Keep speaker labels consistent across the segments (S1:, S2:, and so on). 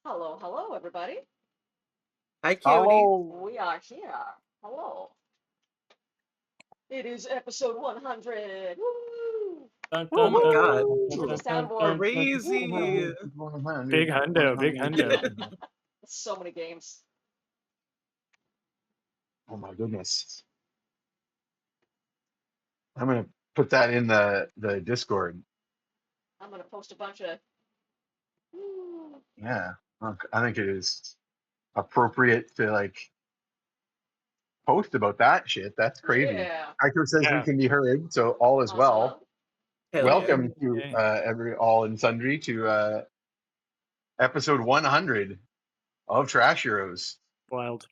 S1: Hello, hello, everybody.
S2: Hi, cutie.
S3: Hello.
S1: We are here. Hello. It is episode 100. Woo!
S4: Dun,
S2: Oh
S4: dun,
S2: my
S4: dun,
S2: god.
S4: dun,
S1: With the
S4: dun, dun,
S1: soundboard.
S4: dun, dun.
S2: Crazy.
S4: Big hundo, big hundo.
S1: So many games.
S3: Oh my goodness. I'm gonna put that in the Discord.
S1: I'm gonna post a bunch of. Woo.
S3: Yeah. I think it is appropriate to post about that shit. That's crazy.
S1: Yeah.
S3: Hector says we
S4: Yeah.
S3: can be heard, so all is well.
S2: Hell yeah.
S3: Welcome to
S4: Yay.
S3: every all and sundry to episode 100 of Trash Heroes.
S4: Wild.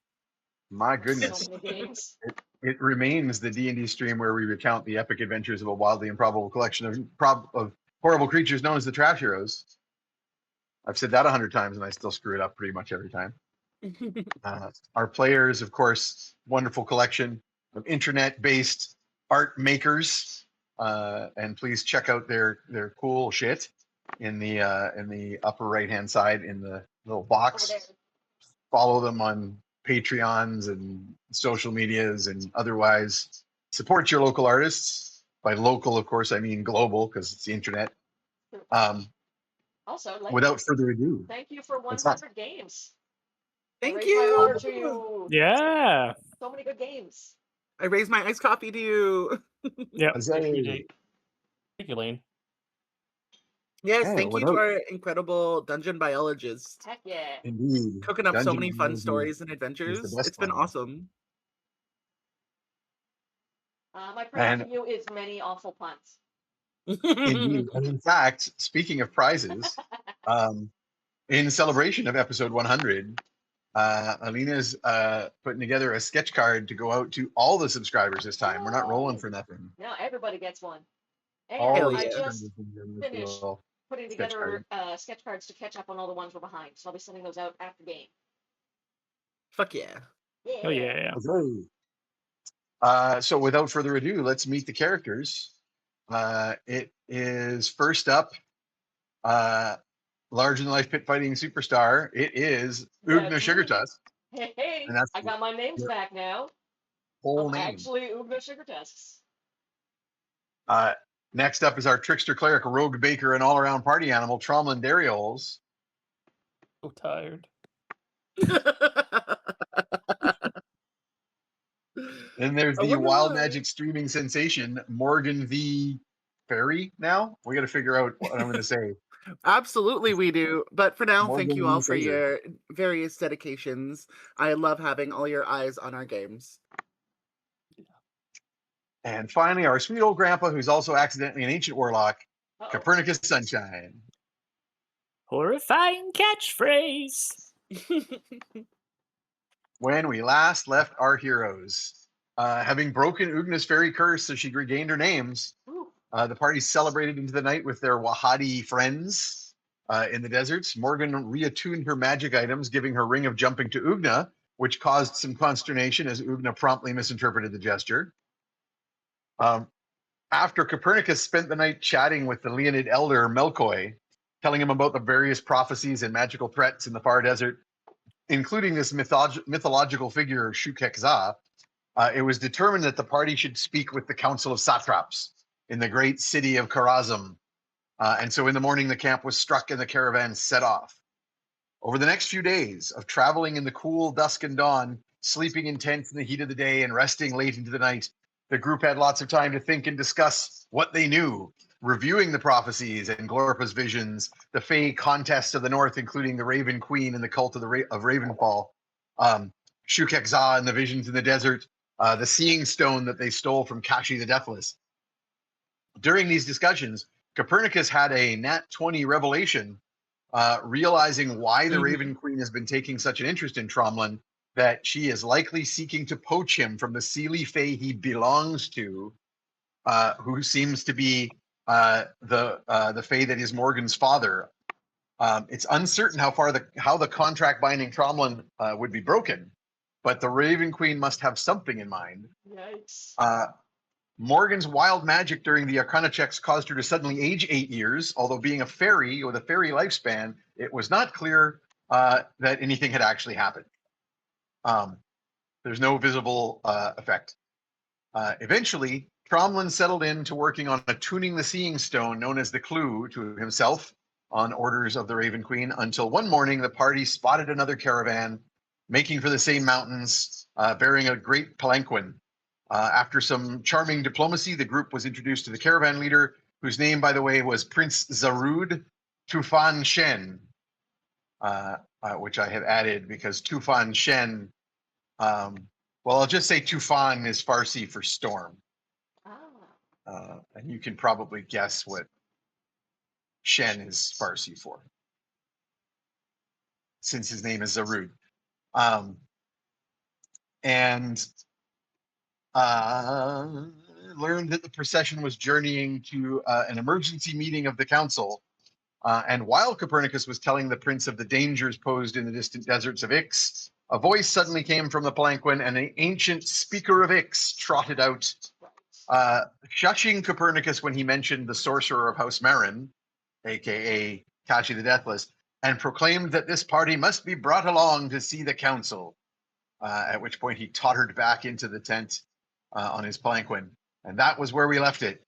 S3: My
S1: So
S3: goodness.
S1: many games.
S3: It remains the D&D stream where we recount the epic adventures of a wildly improbable collection of horrible creatures known as the Trash Heroes. I've said that 100 times and I still screw it up pretty much every time. Our players, of course, wonderful collection of internet-based art makers, and please check out their cool shit in the upper right-hand side in the little
S1: Over
S3: box.
S1: there.
S3: Follow them on Patreons and social medias and otherwise support your local artists. By local, of course, I mean global because it's the internet.
S1: Also,
S3: Without further ado,
S1: thank you for
S3: what's up?
S1: 100 games.
S2: Thank
S1: I raise my order to
S2: you.
S1: you.
S4: Yeah.
S1: So many good games.
S2: I raised my iced coffee to you.
S4: Yep.
S3: Huzzay.
S4: Thank you, Lane.
S2: Yes,
S3: Yeah,
S2: thank you to
S3: without
S2: our incredible dungeon biologist.
S1: Heck yeah.
S3: indeed
S2: Cooking up so
S3: Dungeon
S2: many fun
S3: Biology
S2: stories and
S3: is the
S2: adventures.
S3: best
S2: It's been
S3: one.
S2: awesome.
S1: My prize
S3: And
S1: for you is many awful puns.
S3: indeed, and in fact, speaking of prizes, in celebration of episode 100, Alina's putting together a sketch card to go out to all the subscribers this time. We're not rolling
S1: Yay.
S3: for nothing.
S1: Now everybody gets one. And
S3: All
S2: Hell
S3: of the
S1: I
S2: yeah.
S3: subscribers
S1: just
S3: can get this
S1: finished
S3: little
S1: putting
S3: sketch
S1: together
S3: card.
S1: sketch cards to catch up on all the ones we're behind. So I'll be sending those out after game.
S2: Fuck yeah.
S1: Yeah.
S4: Oh yeah.
S3: Okay. So without further ado, let's meet the characters. It is first up, large in life pit fighting superstar. It is Oogna
S1: That's me.
S3: Sugartusk,
S1: Hey,
S3: and that's
S1: I got my names
S3: your
S1: back now.
S3: whole
S1: I'm
S3: name.
S1: actually Oogna Sugar Tusks.
S3: Next up is our trickster cleric, rogue baker, and all-around party animal, Tromlin Darioles.
S4: So tired.
S3: Then there's
S2: I
S3: the
S2: wonder
S3: wild
S2: why.
S3: magic streaming sensation, Morgan the Fairy. Now we got to figure out what I'm going to say.
S2: Absolutely, we do. But for now, thank
S3: Morgan
S2: you
S3: the
S2: all for
S3: Fairy.
S2: your various dedications. I love having all your eyes on our games.
S3: And finally, our sweet old grandpa, who's also accidentally an ancient warlock,
S1: Uh-oh.
S3: Copernicus Sunshine.
S4: Horrifying catchphrase.
S3: When we last left our heroes, having broken Oogna's fairy curse so she regained her names,
S1: Ooh.
S3: the party celebrated into the night with their Wahadi friends in the deserts. Morgan reattuned her magic items, giving her ring of jumping to Oogna, which caused some consternation as Oogna promptly misinterpreted the gesture. After Copernicus spent the night chatting with the Leonid elder Melkoi, telling him about the various prophecies and magical threats in the far desert, including this mythological figure Shukekza, it was determined that the party should speak with the Council of Satraps in the great city of Karazm. And so in the morning, the camp was struck and the caravan set off. Over the next few days of traveling in the cool dusk and dawn, sleeping in tents in the heat of the day and resting late into the night, the group had lots of time to think and discuss what they knew, reviewing the prophecies and Glorpa's visions, the Fey contests of the North, including the Raven Queen and the cult of Ravenfall, Shukekza and the visions in the desert, the Seeing Stone that they stole from Kashi the Deathless. During these discussions, Copernicus had a Nat 20 revelation, realizing why the Raven Queen has been taking such an interest in Tromlin, that she is likely seeking to poach him from the Seelie Fae he belongs to, who seems to be the Fae that is Morgan's father. It's uncertain how the contract binding Tromlin would be broken, but the Raven Queen must have something in mind.
S1: Yikes.
S3: Morgan's wild magic during the Arcana checks caused her to suddenly age 8 years, although being a fairy with a fairy lifespan, it was not clear that anything had actually happened. There's no visible effect. Eventually, Tromlin settled into working on attuning the seeing stone known as the Clue to himself on orders of the Raven Queen until one morning the party spotted another caravan making for the same mountains, bearing a great palanquin. After some charming diplomacy, the group was introduced to the caravan leader, whose name, by the way, was Prince Zarud Tufan Shen, which I have added because Tufan Shen, well, I'll just say Tufan is Farsi for storm. And you can probably guess what Shen is Farsi for, since his name is Zarud. And learned that the procession was journeying to an emergency meeting of the council. And while Copernicus was telling the prince of the dangers posed in the distant deserts of Ix, a voice suddenly came from the palanquin, and an ancient speaker of Ix trotted out, shushing Copernicus when he mentioned the sorcerer of House Marin, aka Kashi the Deathless, and proclaimed that this party must be brought along to see the council. At which point he tottered back into the tent on his palanquin, and that was where we left it.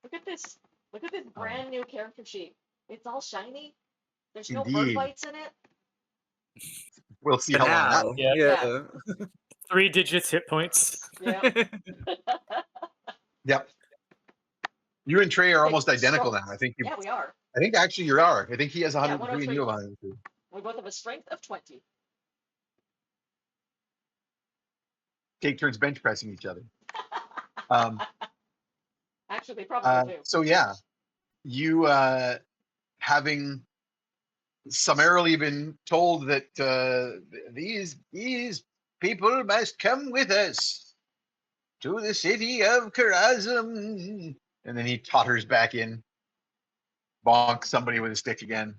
S1: Look at this! Look at this brand new character sheet. It's all shiny. There's no bird
S3: Indeed.
S1: bites in it.
S3: We'll see
S2: For
S3: how long that.
S2: now,
S4: Yeah.
S2: yeah.
S4: 3 digits hit points.
S1: Yeah.
S3: Yep. You and Trey are almost
S1: It's
S3: identical
S1: strong.
S3: now. I think you.
S1: Yeah, we are.
S3: I think actually you are. I think he has
S1: Yeah,
S3: 103 and you have 103.
S1: We both have a strength of 20.
S3: Take turns bench pressing each other.
S1: Actually, they probably do.
S3: So yeah, you having summarily been told that these people must come with us to the city of Karazm, and then he totters back in, bonks somebody with a stick again.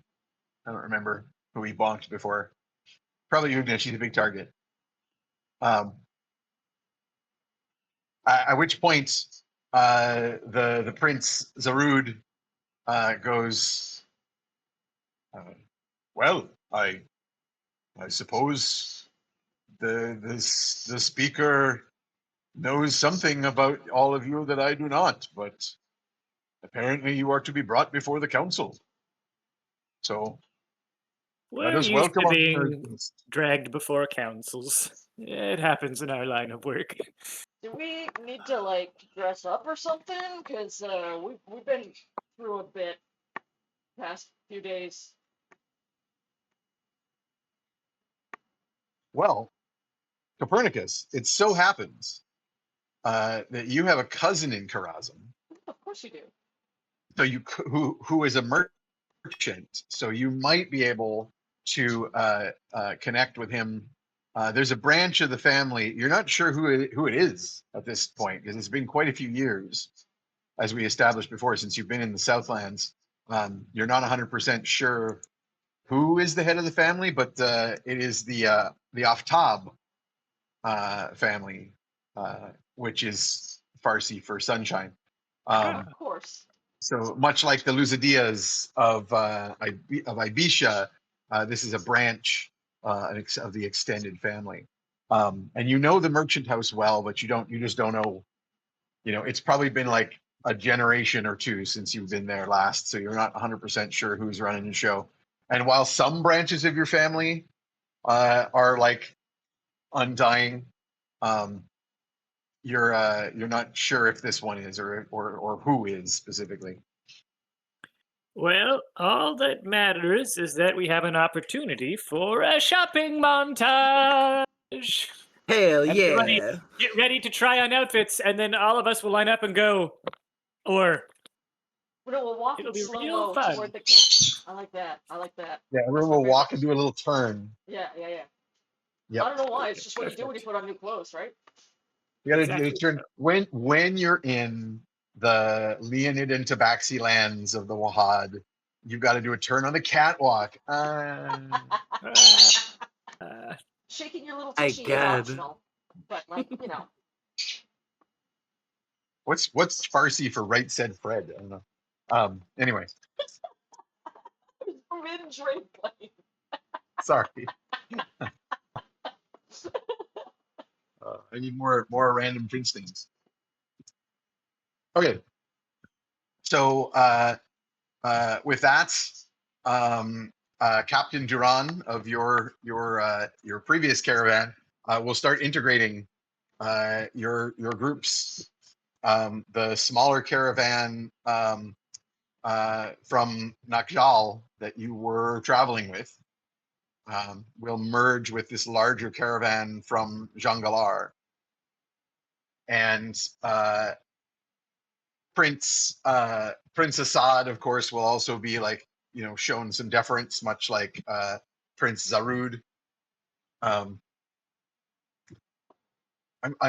S3: I don't remember who he bonked before. Probably Oogna. She's a big target. At which point, the Prince Zarud goes, well, I suppose the speaker knows something about all of you that I do not, but apparently you are to be brought before the council. So let
S4: We're
S3: us
S4: used
S3: welcome
S4: to
S3: our
S4: being
S3: persons.
S4: dragged before councils. It happens in our line of work.
S1: Do we need to like dress up or something? Because we've been through a bit past few days.
S3: Well, Copernicus, it so happens that you have a cousin in Karazm.
S1: Of course you do.
S3: So who is a merchant. So you might be able to connect with him. There's a branch of the family. You're not sure who it is at this point because it's been quite a few years, as we established before, since you've been in the Southlands. You're not 100% sure who is the head of the family, but it is the Aftab family, which is Farsi for sunshine.
S1: Of course.
S3: So much like the Luzadias of Ibisha, this is a branch of the extended family. And you know the merchant house well, but you just don't know. You know, it's probably been like a generation or two since you've been there last, so you're not 100% sure who's running the show. And while some branches of your family are like undying, you're not sure if this one is or who is specifically.
S4: Well, all that matters is that we have an opportunity for a shopping montage.
S2: Hell
S4: And
S2: yeah.
S4: get ready to try on outfits, and then all of us will line up and go. Or
S1: No, we'll walk
S4: it'll
S1: in
S4: be
S1: slow
S4: real
S1: mo
S4: fun.
S1: toward the camp. I like that. I like that.
S3: Yeah, everyone will walk and do a little turn.
S1: Yeah.
S3: Yep.
S1: I don't know why. It's just what you do when you put on new clothes, right?
S3: You gotta
S4: Exactly.
S3: turn when you're in the Leonid and Tabaxi lands of the Wahad, you've got to do a turn on the catwalk.
S1: Shaking your little
S2: I
S1: tushy is
S2: gad.
S1: optional, but like you know.
S3: What's Farsi for right said Fred? I don't know. Anyway.
S1: Mid-drink plane.
S3: Sorry. I need more random Prince things. Okay. So with that, Captain Duran of your previous caravan will start integrating your groups. The smaller caravan from Nakjal that you were traveling with will merge with this larger caravan from Jangalar. And Prince Assad, of course, will also be like, shown some deference, much like Prince Zarud. I'm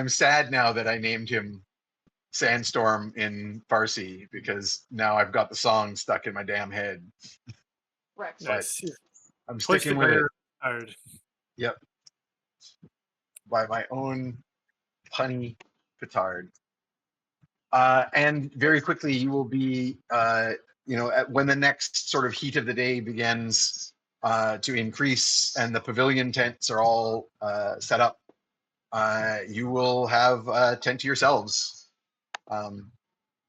S3: sad now that I named him Sandstorm in Farsi because now I've got the song stuck in my damn head.
S1: Rex.
S3: But
S4: Nice.
S3: I'm
S4: Hoisted
S3: sticking
S4: by
S3: with it.
S4: your hard.
S3: Yep. By my own punny petard. And very quickly, you will be, when the next sort of heat of the day begins to increase and the pavilion tents are all set up, you will have a tent to yourselves,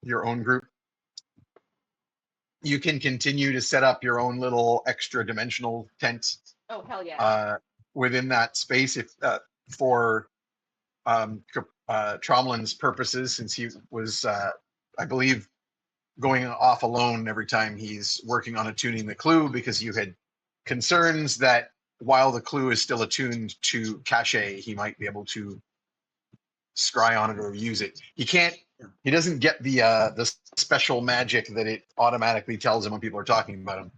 S3: your own group. You can continue to set up your own little extra dimensional tent
S1: Oh, hell yeah.
S3: within that space if for Tromlin's purposes, since he was, I believe, going off alone every time he's working on attuning the clue, because you had concerns that while the clue is still attuned to cache, he might be able to scry on it or use it. He doesn't get the special magic that it automatically tells him when people are talking about him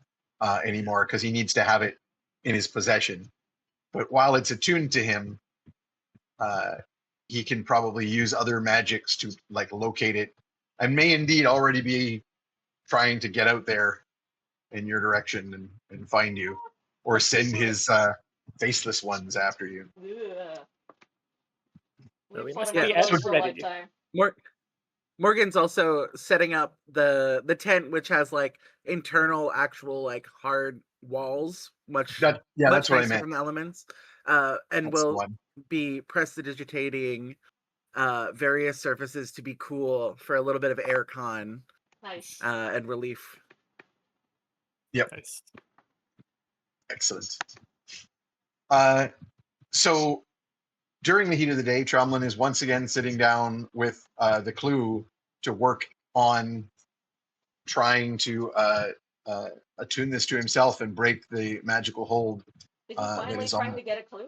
S3: anymore, because he needs to have it in his possession. But while it's attuned to him, he can probably use other magics to like locate it, and may indeed already be trying to get out there in your direction and find you, or send his faceless ones after you.
S1: Ugh.
S4: Well, we
S1: We've
S4: must
S1: fought
S2: be
S1: about those
S3: out
S1: for a
S4: ready.
S1: lifetime.
S2: Morgan's also setting up the tent, which has like internal, actual like hard walls, much
S3: That's what I
S2: nicer
S3: meant.
S2: from the elements, and
S3: That's the
S2: will
S3: one.
S2: be prestidigitating various surfaces to be cool for a little bit of aircon
S1: Nice.
S2: and relief.
S4: Nice.
S3: Excellent. So during the heat of the day, Tromlin is once again sitting down with the clue to work on trying to attune this to himself and break the magical hold.
S1: Is he
S3: that
S1: finally
S3: is
S1: trying
S3: on.
S1: to get a clue?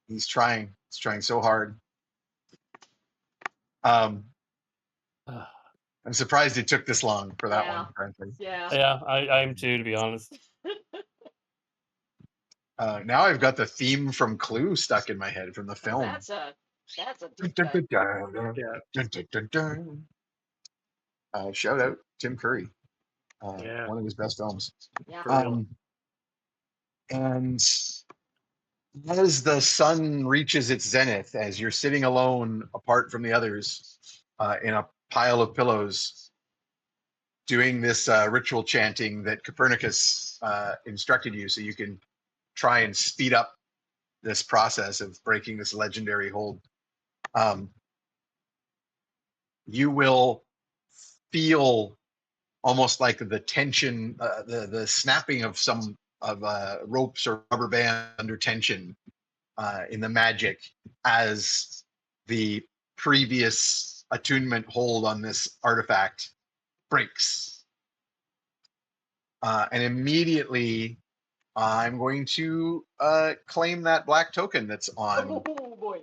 S3: He's trying. He's trying so hard. I'm surprised it took this long for that
S1: Yeah.
S3: one, frankly.
S1: Yeah.
S5: Yeah, I'm too, to be honest.
S3: Now I've got the theme from Clue stuck in my head from the
S1: Oh,
S3: film.
S1: that's a deep
S3: Dun,
S1: cut.
S3: dun, dun, dun,
S4: Yeah.
S3: dun, dun, dun, dun. Shout out Tim Curry.
S4: Yeah.
S3: One of his best films.
S1: Yeah.
S4: For real.
S3: And as the sun reaches its zenith, as you're sitting alone apart from the others in a pile of pillows, doing this ritual chanting that Copernicus instructed you, so you can try and speed up this process of breaking this legendary hold. You will feel almost like the tension, the snapping of some ropes or rubber band under tension in the magic, as the previous attunement hold on this artifact breaks. And immediately I'm going to claim that black token that's on
S1: Oh boy.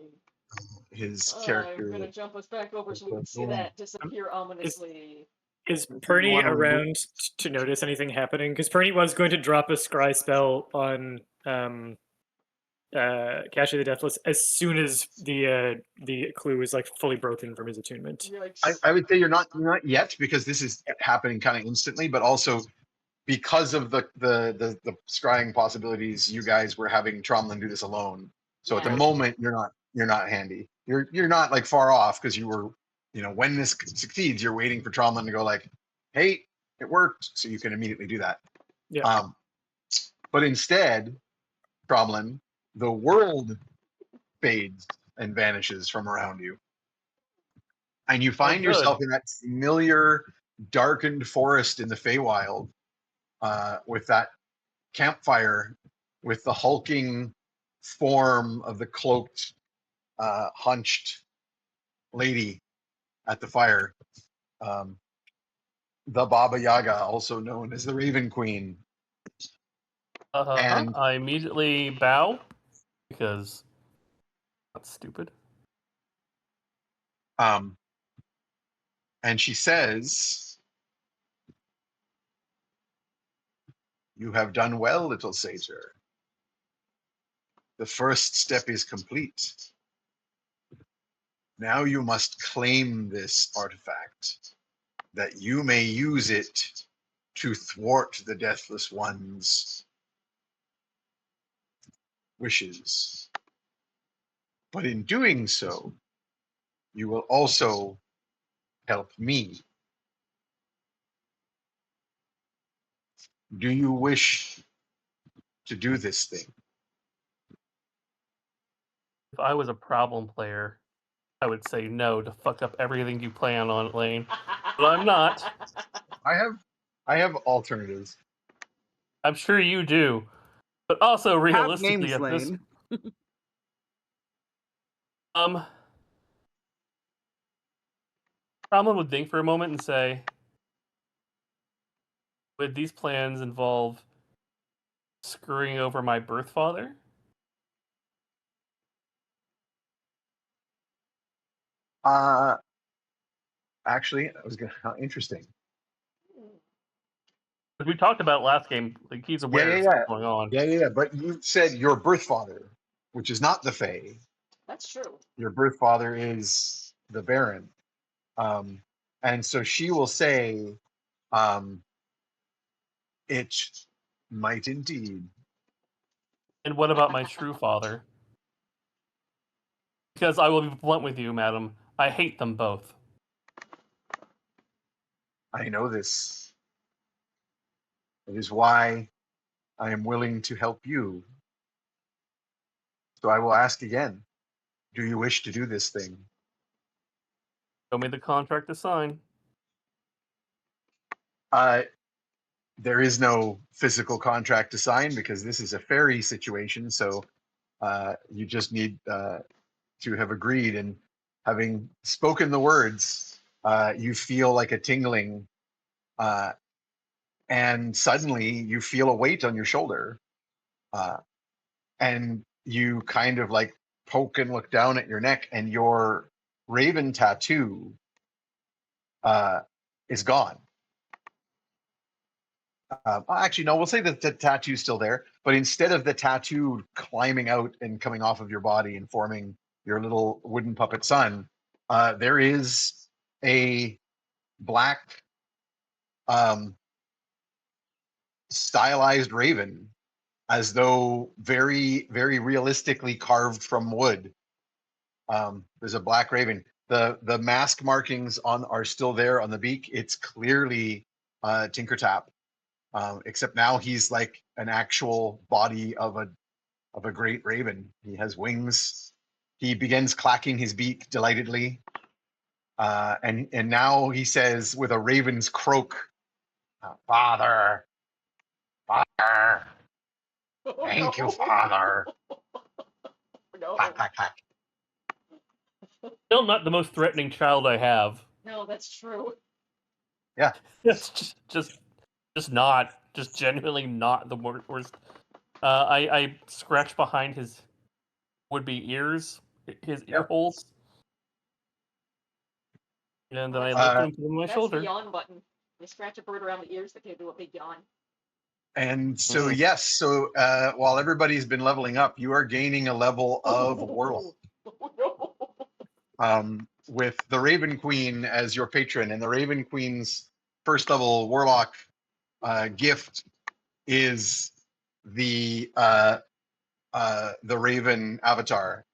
S3: his
S1: I'm
S3: character.
S1: gonna jump us back over so we can see that disappear ominously.
S4: Is
S3: you
S4: Pernie
S3: wanna remove-
S4: around to notice anything happening? Because Pernie was going to drop a scry spell on Cache the Deathless as soon as the clue is like fully broken from his attunement.
S1: Yikes.
S3: I would say you're not yet, because this is happening kind of instantly, but also because of the scrying possibilities, you guys were having Tromlin do this alone. So at the
S1: Yeah.
S3: moment you're not handy. You're not like far off, because you were, when this succeeds, you're waiting for Tromlin to go like, hey, it worked, so you can immediately do that.
S4: Yeah.
S3: But instead, Tromlin, the world fades and vanishes from around you. And you find yourself
S5: good.
S3: in that familiar, darkened forest in the Feywild, with that campfire, with the hulking form of the cloaked, hunched lady at the fire. The Baba Yaga, also known as the Raven Queen. And
S5: I immediately bow because that's stupid.
S3: and she says, "You have done well, little satyr. The first step is complete. Now you must claim this artifact, that you may use it to thwart the Deathless One's wishes. But in doing so, you will also help me. Do you wish to do this thing?"
S5: If I was a problem player, I would say no to fuck up everything you plan on, Lane. But I'm not.
S3: I have alternatives.
S5: I'm sure you do. But also
S2: Have
S5: realistically
S2: names,
S5: at this
S2: Lane.
S5: Tromlin would think for a moment and say, would these plans involve screwing over my birth father?
S3: Actually, I was gonna. Interesting.
S5: As we talked about last game, like he's aware of what's going on.
S3: Yeah. But you said your birth father, which is not the Fae.
S1: That's true.
S3: Your birth father is the Baron. And so she will say, "It might indeed."
S5: And what about my true father? Because I will be blunt with you, madam. I hate them both.
S3: I know this. It is why I am willing to help you. So I will ask again, do you wish to do this thing?
S5: Show me the contract to sign.
S3: There is no physical contract to sign because this is a fairy situation. So you just need to have agreed. And having spoken the words, you feel like a tingling. And suddenly you feel a weight on your shoulder. And you kind of like poke and look down at your neck, and your raven tattoo is gone. Actually, no, we'll say that the tattoo's still there, but instead of the tattoo climbing out and coming off of your body and forming your little wooden puppet son, there is a black stylized raven, as though very, very realistically carved from wood. There's a black raven. The mask markings are still there on the beak. It's clearly Tinkertap. Except now he's like an actual body of a great raven. He has wings. He begins clacking his beak delightedly, and now he says with a raven's croak, "Father, father, thank you, father."
S1: No.
S3: Clack, clack, clack.
S5: Still not the most threatening child I have.
S1: No, that's true.
S3: Yeah.
S5: It's just not. Just genuinely not the worst. I scratch behind his would-be ears, his ear holes, and then I lift him and put him on my
S1: That's
S5: shoulder.
S1: the yawn button. You scratch a bird around the ears, they can do a big yawn.
S3: And so
S5: Mhm.
S3: yes, so while everybody's been leveling up, you are gaining a level of warlock. With the Raven Queen as your patron, and the Raven Queen's first level warlock gift is the Raven avatar.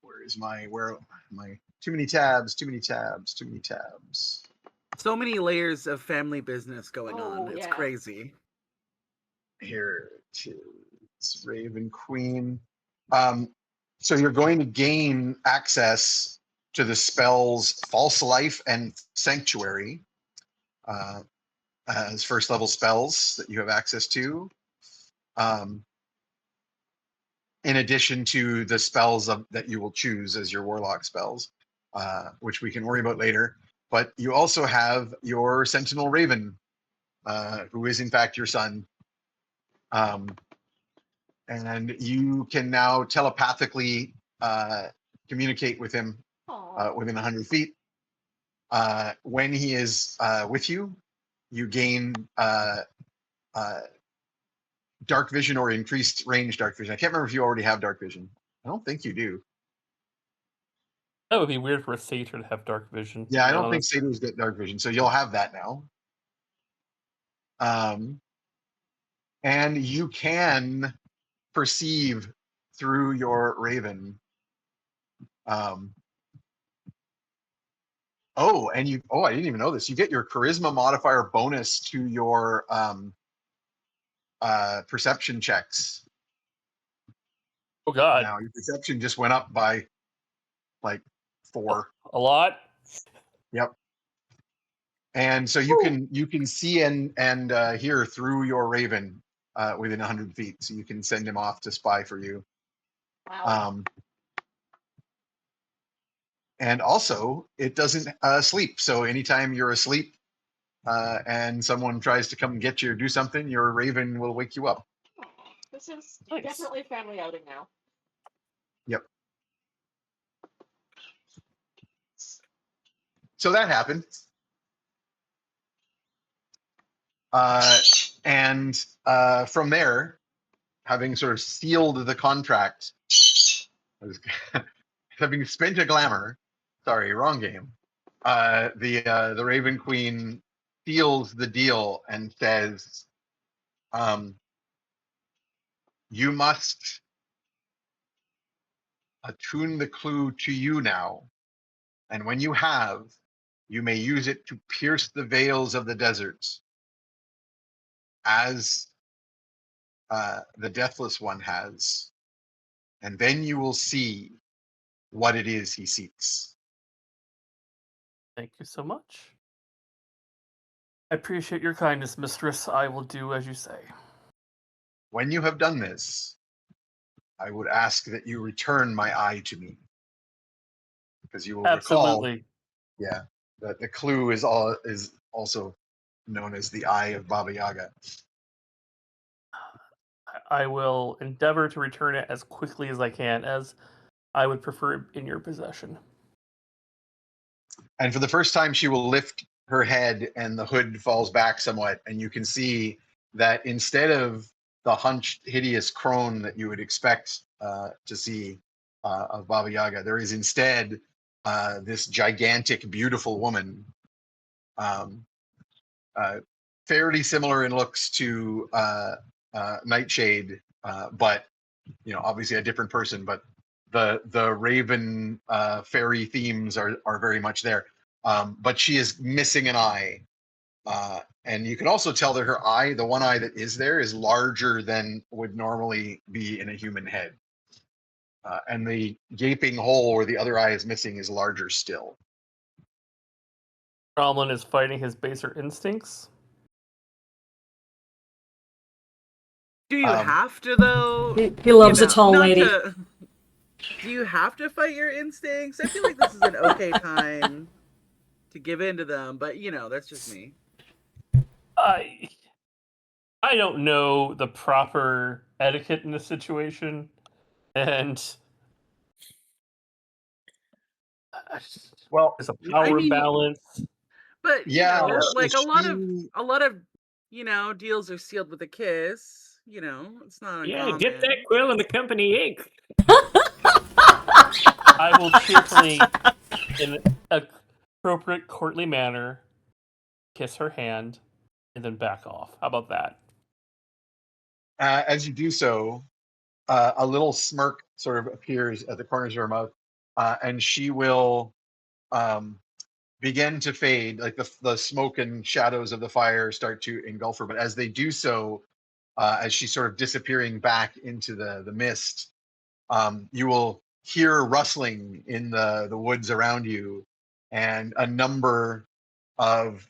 S3: Where am I? Too many tabs.
S2: So many layers of family business going on.
S1: Oh,
S2: It's
S1: yeah.
S2: crazy.
S3: Here it is, Raven Queen. So you're going to gain access to the spells False Life and Sanctuary as first level spells that you have access to. In addition to the spells that you will choose as your warlock spells, which we can worry about later. But you also have your Sentinel Raven, who is in fact your son. And you can now telepathically communicate with him
S1: Aw.
S3: within 100 feet. When he is with you, you gain dark vision or increased range dark vision. I can't remember if you already have dark vision. I don't think you do.
S5: That would be weird for a satyr to have dark vision.
S3: Yeah,
S5: to
S3: I
S5: be
S3: don't think
S5: honest.
S3: satyrs get dark vision, so you'll have that now. And you can perceive through your raven. I didn't even know this. You get your charisma modifier bonus to your perception checks.
S5: Oh God,
S3: Now your perception just went up by like 4.
S5: a lot.
S3: Yep. And so you can see and hear through your raven within 100 feet. So you can send him off to spy for you.
S1: Wow.
S3: And also, it doesn't sleep. So anytime you're asleep and someone tries to come get you or do something, your raven will wake you up.
S1: Aw, this is
S5: Nice.
S1: definitely family outing now.
S3: Yep. So that happened. And from there, having sort of sealed the contract, having spent a glamour, sorry, wrong game. The Raven Queen seals the deal and says, "You must attune the clue to you now, and when you have, you may use it to pierce the veils of the deserts, as the Deathless One has, and then you will see what it is he seeks."
S5: Thank you so much. I appreciate your kindness, mistress. I will do as you say.
S3: When you have done this, I would ask that you return my eye to me, because you will recall,
S5: Absolutely.
S3: yeah, that the clue is also known as the Eye of Baba Yaga.
S5: I will endeavor to return it as quickly as I can, as I would prefer it in your possession.
S3: And for the first time, she will lift her head, and the hood falls back somewhat, and you can see that instead of the hunched, hideous crone that you would expect to see of Baba Yaga, there is instead this gigantic, beautiful woman, fairly similar in looks to Nightshade, but obviously a different person. But the Raven fairy themes are very much there. But she is missing an eye. And you can also tell that her eye, the one eye that is there, is larger than would normally be in a human head. And the gaping hole where the other eye is missing is larger still.
S5: Tromlin is fighting his baser instincts.
S2: Do you
S3: Um,
S2: have to though?
S6: He loves
S2: You
S6: a tall
S2: not
S6: lady.
S2: Do you have to fight your instincts? I feel like this is an okay time to give in to them, but that's just me.
S5: I don't know the proper etiquette in this situation, and
S3: Well,
S5: there's a power
S2: mean,
S5: imbalance.
S2: But
S3: yeah,
S2: like
S3: so
S2: a lot of deals are sealed with a kiss. It's not
S4: Yeah,
S2: uncommon.
S4: get that quill in the company ink.
S5: I will cheerfully, in an appropriate courtly manner, kiss her hand and then back off. How about that?
S3: As you do so, a little smirk sort of appears at the corners of her mouth, and she will begin to fade, like the smoke and shadows of the fire start to engulf her. But as they do so, as she's sort of disappearing back into the mist, you will hear rustling in the woods around you, and a number of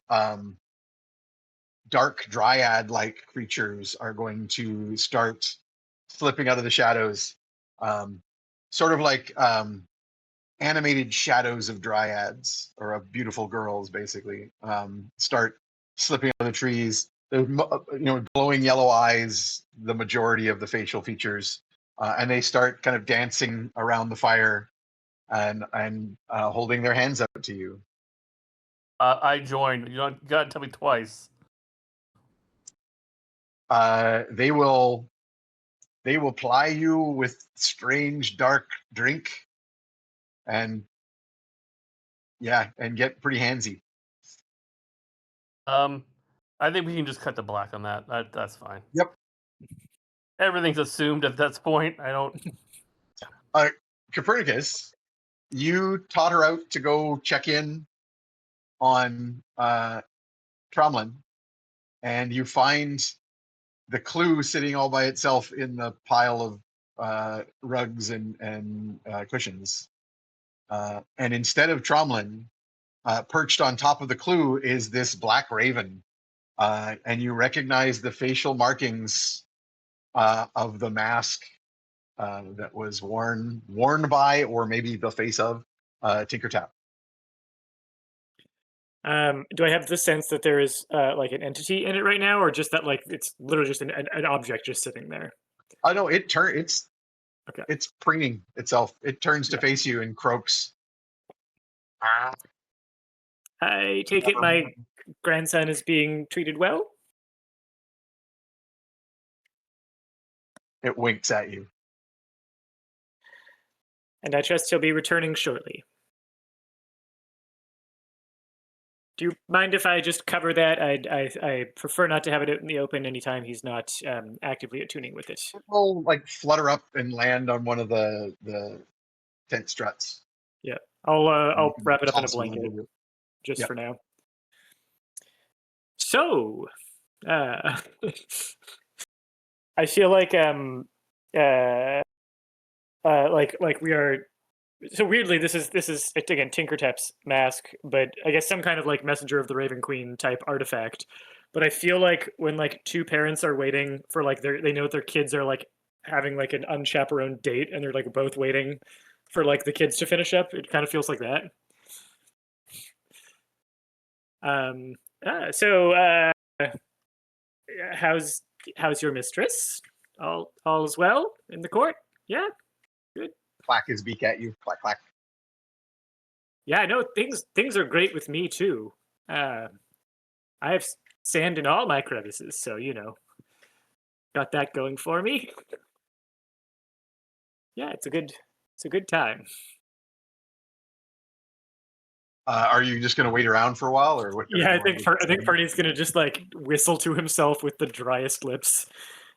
S3: dark dryad-like creatures are going to start slipping out of the shadows, sort of like animated shadows of dryads or of beautiful girls, basically, start slipping out of the trees. Glowing yellow eyes, the majority of the facial features, and they start kind of dancing around the fire and holding their hands out to you.
S5: I joined. You gotta tell me twice.
S3: They will ply you with strange dark drink, and get pretty handsy.
S5: I think we can just cut the black on that. That's fine.
S3: Yep.
S5: Everything's assumed at this point. I don't.
S3: Copernicus, you taught her out to go check in on Tromlin, and you find the clue sitting all by itself in the pile of rugs and cushions. And instead of Tromlin, perched on top of the clue is this black raven. And you recognize the facial markings of the mask that was worn by, or maybe the face of, Tinkertap.
S4: Do I have the sense that there is like an entity in it right now, or just that like it's literally just an object just sitting there?
S3: I know it's
S4: Okay.
S3: It's preening itself. It turns to face you and croaks.
S4: I take it my grandson is being treated well?
S3: It winks at you.
S4: And I trust he'll be returning shortly. Do you mind if I just cover that? I prefer not to have it out in the open anytime he's not actively attuning with it.
S3: It will like flutter up and land on one of the tent struts.
S4: Yeah, I'll wrap it up in a
S3: Toss one
S4: blanket
S3: over.
S4: just
S3: Yep.
S4: for now. So, I feel like like we are. So weirdly, this is again Tinkertap's mask, but I guess some kind of like messenger of the Raven Queen type artifact. But I feel like when like two parents are waiting for like they know their kids are like having like an unchaperoned date, and they're like both waiting for like the kids to finish up. It kind of feels like that. So how's your mistress? All is well in the court? Yeah.
S3: Clack his beak at you. Clack, clack.
S4: Yeah, I know things are great with me too. I have sand in all my crevices, so got that going for me. Yeah, it's a good time.
S3: Are you just going to wait around for a while, or what?
S4: Yeah, I think Pernie's gonna just like whistle to himself with the driest lips,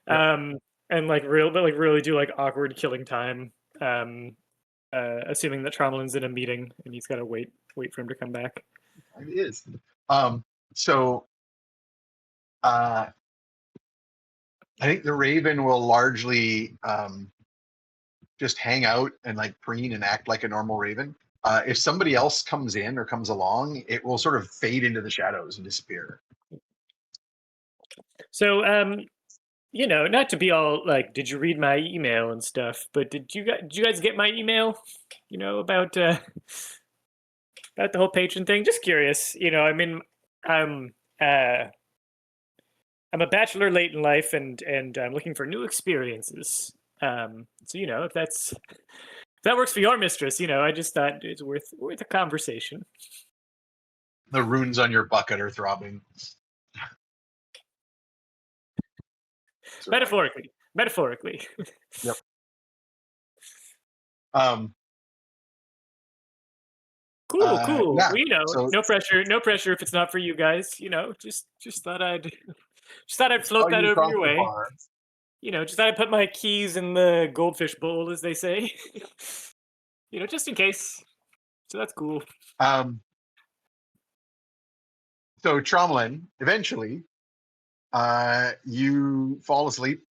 S4: and really do like awkward killing time. Assuming that Tromlin's in a meeting and he's got to wait for him to come back.
S3: It is. So I think the Raven will largely just hang out and like preen and act like a normal Raven. If somebody else comes in or comes along, it will sort of fade into the shadows and disappear.
S4: So, not to be all like, did you read my email and stuff? But did you guys get my email? About the whole patron thing. Just curious. I mean, I'm a bachelor late in life, and I'm looking for new experiences. So if that works for your mistress, I just thought it's worth a conversation.
S3: The runes on your bucket are throbbing.
S4: Metaphorically.
S3: Yep.
S4: Cool.
S3: Yeah,
S4: Well, no pressure if it's not for you guys. Just thought I'd float that over your way. Just thought I'd put my keys in the goldfish bowl, as they say. Just in case. So that's cool.
S3: So Tromlin, eventually, you fall asleep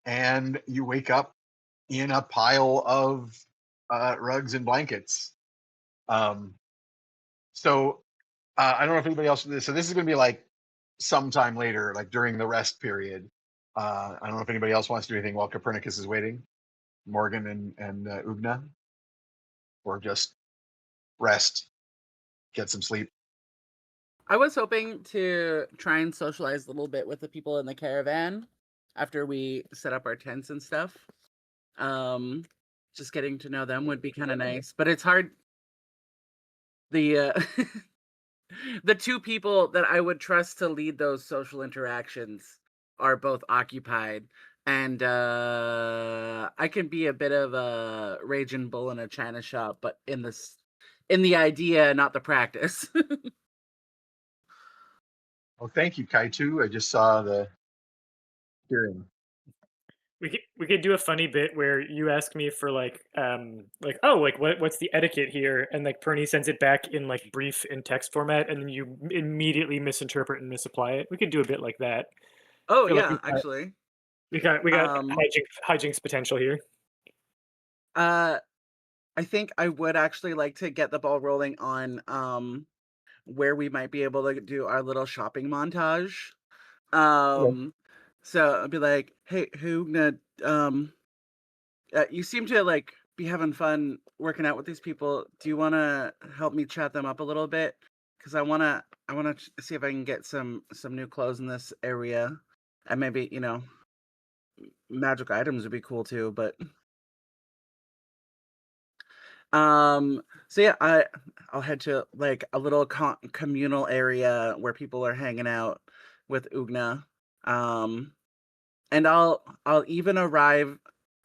S3: and you wake up in a pile of rugs and blankets. So I don't know if anybody else. So this is going to be like sometime later, like during the rest period. I don't know if anybody else wants to do anything while Copernicus is waiting, Morgan and Oogna, or just rest, get some sleep.
S2: I was hoping to try and socialize a little bit with the people in the caravan after we set up our tents and stuff. Just getting to know them would be kind of nice, but it's hard. The the two people that I would trust to lead those social interactions are both occupied, and I can be a bit of a raging bull in a china shop, but in the idea, not the practice.
S3: Oh, thank you, Kaitu. I just saw the hearing.
S4: We could do a funny bit where you ask me for like oh, like what's the etiquette here, and like Pernie sends it back in like brief in text format, and then you immediately misinterpret and misapply it. We could do a bit like that.
S2: Oh
S4: Feel like
S2: yeah, actually.
S4: we got
S2: Um,
S4: hijinks potential here.
S2: I think I would actually like to get the ball rolling on where we might be able to do our little shopping montage. So I'd be like, hey, Hoogna, you seem to like be having fun working out with these people. Do you want to help me chat them up a little bit? Because I wanna see if I can get some new clothes in this area, and maybe magic items would be cool too. But so yeah, I'll head to like a little communal area where people are hanging out with Oogna. And I'll even arrive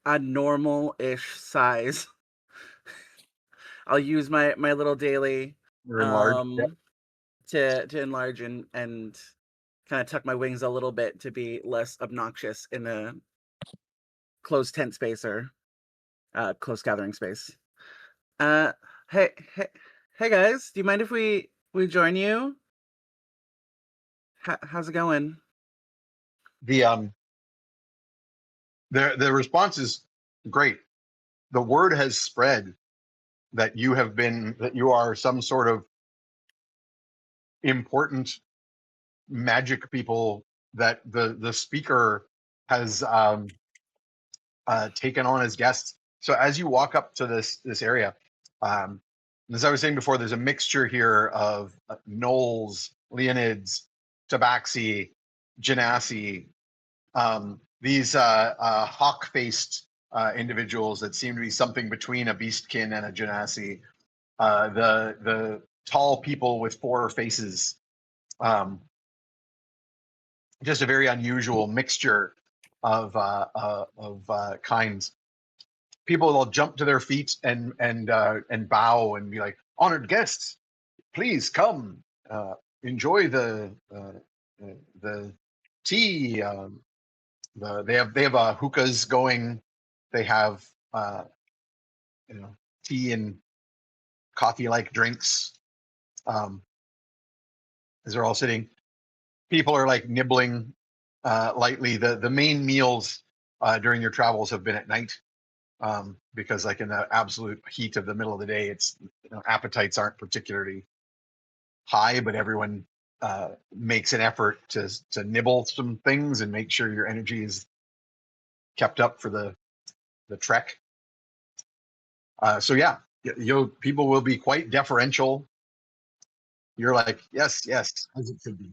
S2: a normal-ish size. I'll use my little daily
S3: We're enlarged. Yep.
S2: to enlarge and kind of tuck my wings a little bit to be less obnoxious in a closed tent space or close gathering space. Hey, hey guys, do you mind if we join you? How's it going?
S3: The response is great. The word has spread that you are some sort of important magic people that the speaker has taken on as guests. So as you walk up to this area, as I was saying before, there's a mixture here of gnolls, leonids, tabaxi, genasi, these hawk-faced individuals that seem to be something between a beastkin and a genasi. The tall people with four faces. Just a very unusual mixture of kinds. People will jump to their feet and bow and be like, "Honored guests, please come enjoy the tea." They have hookahs going. They have tea and coffee like drinks. As they're all sitting, people are like nibbling lightly. The main meals during your travels have been at night, because like in the absolute heat of the middle of the day, it's appetites aren't particularly high, but everyone makes an effort to nibble some things and make sure your energy is kept up for the trek. So yeah, people will be quite deferential. You're like, yes, as it should be.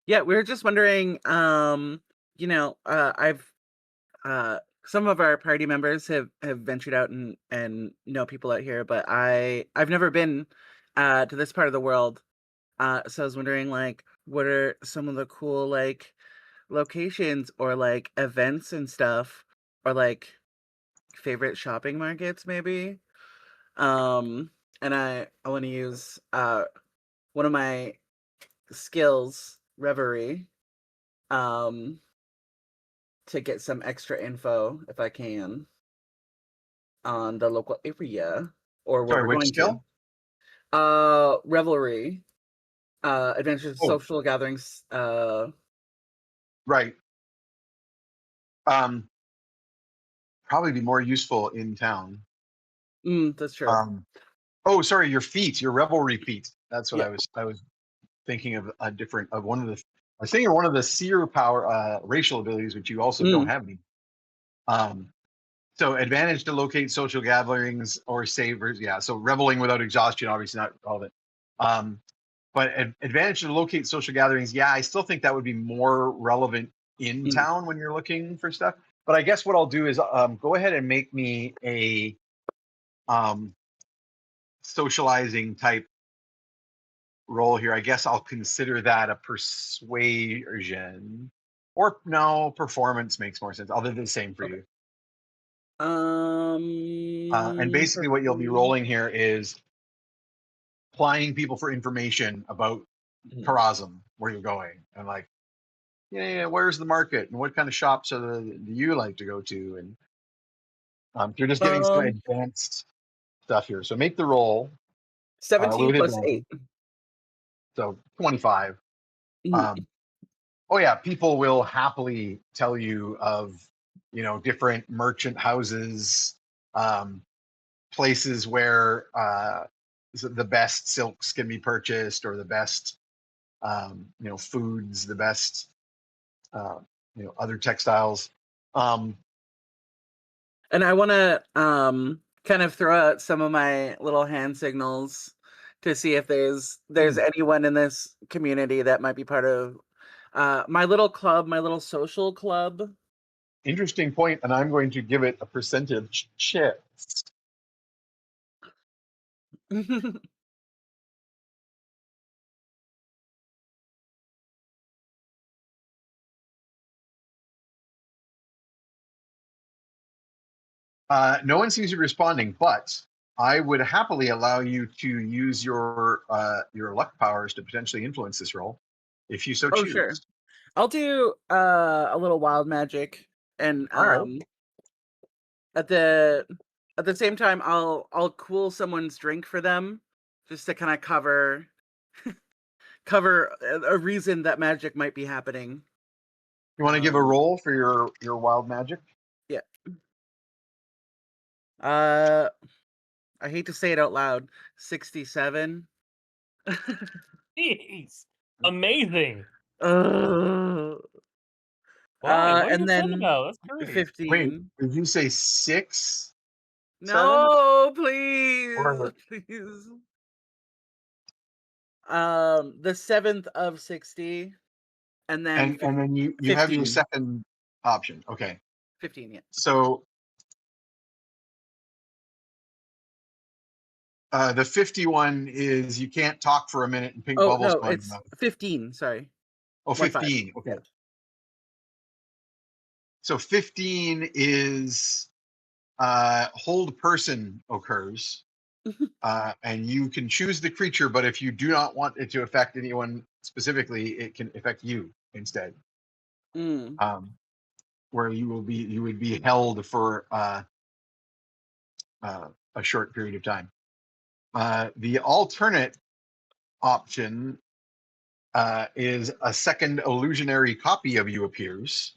S2: Yeah, we were just wondering. I've some of our party members have ventured out and know people out here, but I've never been to this part of the world. So I was wondering, like, what are some of the cool like locations or like events and stuff, or like favorite shopping markets maybe. And I want to use one of my skills, reverie, um to get some extra info if I can on the local area or where
S3: Sorry,
S2: we're
S3: which
S2: going to.
S3: skill?
S2: Revelry. Adventures,
S3: Oh.
S2: social gatherings.
S3: Right. Probably be more useful in town.
S2: That's true.
S3: Oh, sorry, your feat, your revelry feat. That's what
S2: Yeah.
S3: I was thinking of a different of one of the. I was thinking of one of the seer power racial abilities, which you also don't have any. So advantage to locate social gatherings or savers. Yeah. So reveling without exhaustion, obviously not relevant. But advantage to locate social gatherings. Yeah, I still think that would be more relevant in town when you're looking for stuff. But I guess what I'll do is go ahead and make me a socializing type roll here. I guess I'll consider that a persuasion. Or no, performance makes more sense. I'll do the same for you. And basically what you'll be rolling here is applying people for information about Karazm, where you're going, and like, yeah, where's the market and what kind of shops do you like to go to? And you're just getting some advanced stuff here. So make the roll.
S2: 17 plus
S3: advantage.
S2: 8.
S3: So 25. Oh yeah, people will happily tell you of, different merchant houses, places where the best silks can be purchased, or the best, foods, the best, other textiles.
S2: And I want to kind of throw out some of my little hand signals to see if there's anyone in this community that might be part of my little club, my little social club.
S3: Interesting point, and I'm going to give it a percentage chance. No one seems to be responding, but I would happily allow you to use your luck powers to potentially influence this roll, if you so choose.
S2: Sure. I'll do a little wild magic, and
S3: All right.
S2: at the same time, I'll cool someone's drink for them, just to kind of cover a reason that magic might be happening.
S3: You want to give a roll for your wild magic?
S2: Yeah. I hate to say it out loud. 67.
S5: Jeez, amazing.
S2: Wow,
S5: what are you upset about? That's great.
S2: 15.
S3: Wait, did you say 6?
S2: No, please,
S3: Or...
S2: please. The 7th of 60, and then
S3: and then you have your second option. Okay.
S2: 15, yeah.
S3: So the 51 is you can't talk for a minute and pink bubbles.
S2: No, it's 15. Sorry.
S3: Oh, 15. Okay. So 15 is hold person occurs, and you can choose the creature, but if you do not want it to affect anyone specifically, it can affect you instead. Where you would be held for a short period of time. The alternate option is a second illusionary copy of you appears,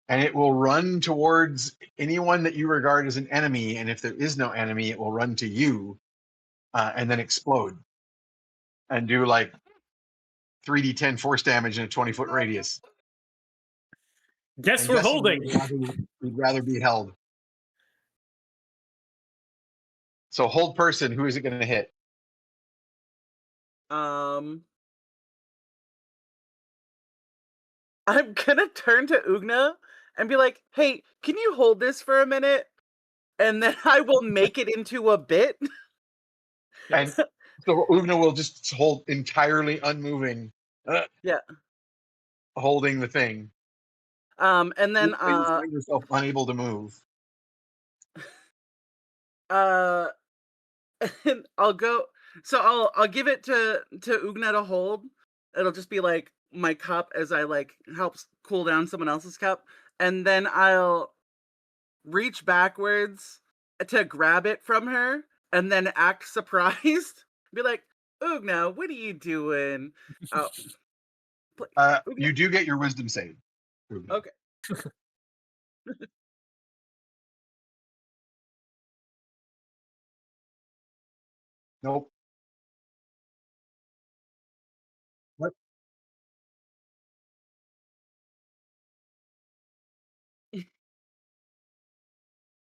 S3: and it will run towards anyone that you regard as an enemy, and if there is no enemy, it will run to you and then explode and do like 3d10 force damage in a 20-foot radius.
S4: Guess we're holding.
S3: We'd rather be held. So hold person, who is it going to hit?
S2: I'm gonna turn to Oogna and be like, "Hey, can you hold this for a minute?" And then I will make it into a bit.
S3: And so Oogna will just hold entirely unmoving.
S2: Yeah.
S3: Holding the thing.
S2: And then
S3: you find yourself unable to move.
S2: And I'll go. So I'll give it to Oogna to hold. It'll just be like my cup as I like helps cool down someone else's cup, and then I'll reach backwards to grab it from her and then act surprised. Be like, Oogna, what are you doing? Oh, Oogna.
S3: You do get your wisdom save.
S2: Okay.
S3: Nope. What?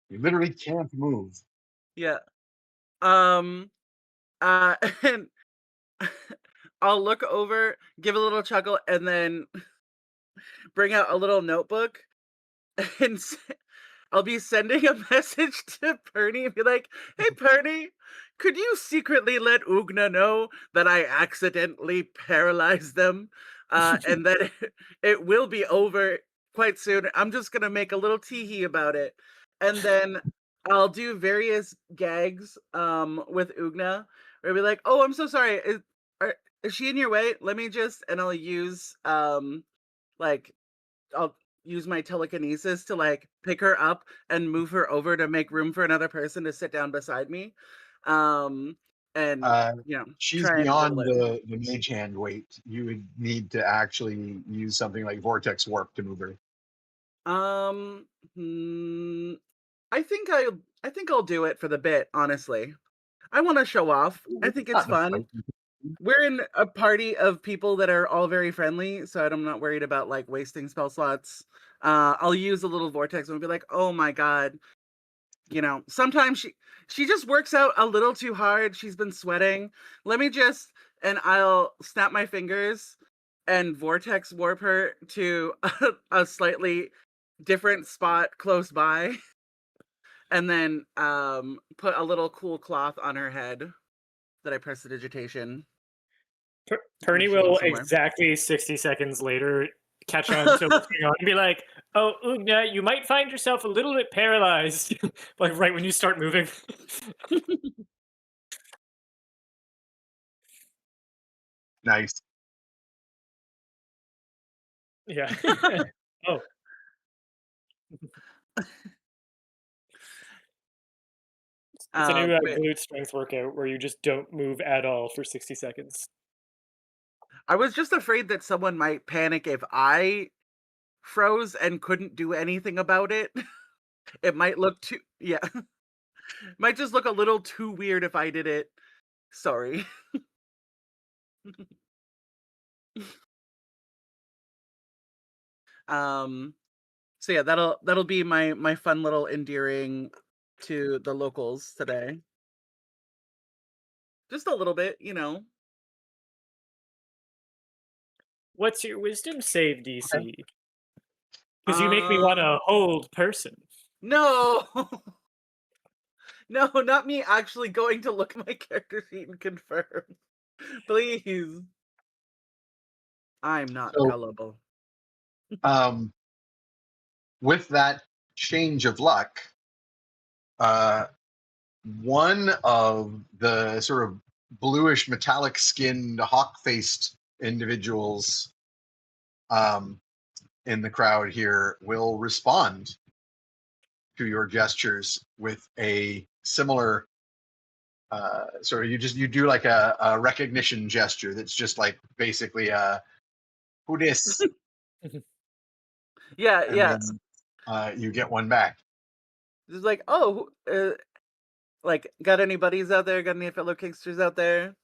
S3: You literally can't move.
S2: Yeah. Um. And I'll look over, give a little chuckle, and then bring out a little notebook and I'll be sending a message to Pernie and be like, "Hey, Pernie, could you secretly let Oogna know that I accidentally paralyzed them, and that it will be over quite soon? I'm just gonna make a little tee-hee about it, and then I'll do various gags with Oogna, where I'll be like, "Oh, I'm so sorry. Is she in your way? Let me just," and I'll use like I'll use my telekinesis to like pick her up and move her over to make room for another person to sit down beside me. Um and you know,
S3: She's
S2: try and roll
S3: beyond
S2: it.
S3: the mage hand weight. You would need to actually use something like vortex warp to move her.
S2: Um hmm, I think I'll do it for the bit, honestly. I want to show off. I think it's
S3: Not in a
S2: fun.
S3: fight.
S2: We're in a party of people that are all very friendly, so I'm not worried about like wasting spell slots. I'll use a little vortex and be like, "Oh my god, you know, sometimes she just works out a little too hard. She's been sweating. Let me just," and I'll snap my fingers and vortex warp her to a slightly different spot close by, and then put a little cool cloth on her head that I press the digitation.
S4: Pernie
S2: She
S4: will
S2: goes somewhere.
S4: exactly 60 seconds later catch on to what's going on and be like, "Oh, Oogna, you might find yourself a little bit paralyzed," like right when you start moving.
S3: Nice.
S4: Yeah. Oh, it's a new
S2: Wait,
S4: glute strength workout where you just don't move at all for 60 seconds.
S2: I was just afraid that someone might panic if I froze and couldn't do anything about it. It might look too, yeah. Might just look a little too weird if I did it. Sorry. um so yeah, that'll be my fun little endearing to the locals today. Just a little bit, you know.
S4: What's your wisdom save
S3: Okay.
S4: DC? Because you make me want to hold person.
S2: No. No, not me actually going to look at my character sheet and confirm. Please. I'm not
S3: So,
S2: gullible.
S3: um, with that change of luck, one of the sort of bluish metallic skinned hawk faced individuals in the crowd here will respond to your gestures with a similar sort of you do like a recognition gesture that's just like basically who dis,
S2: Yeah,
S3: and
S2: yeah.
S3: then you get one back.
S2: Just like, oh, like, got any buddies out there? Got any fellow Kingsters out there?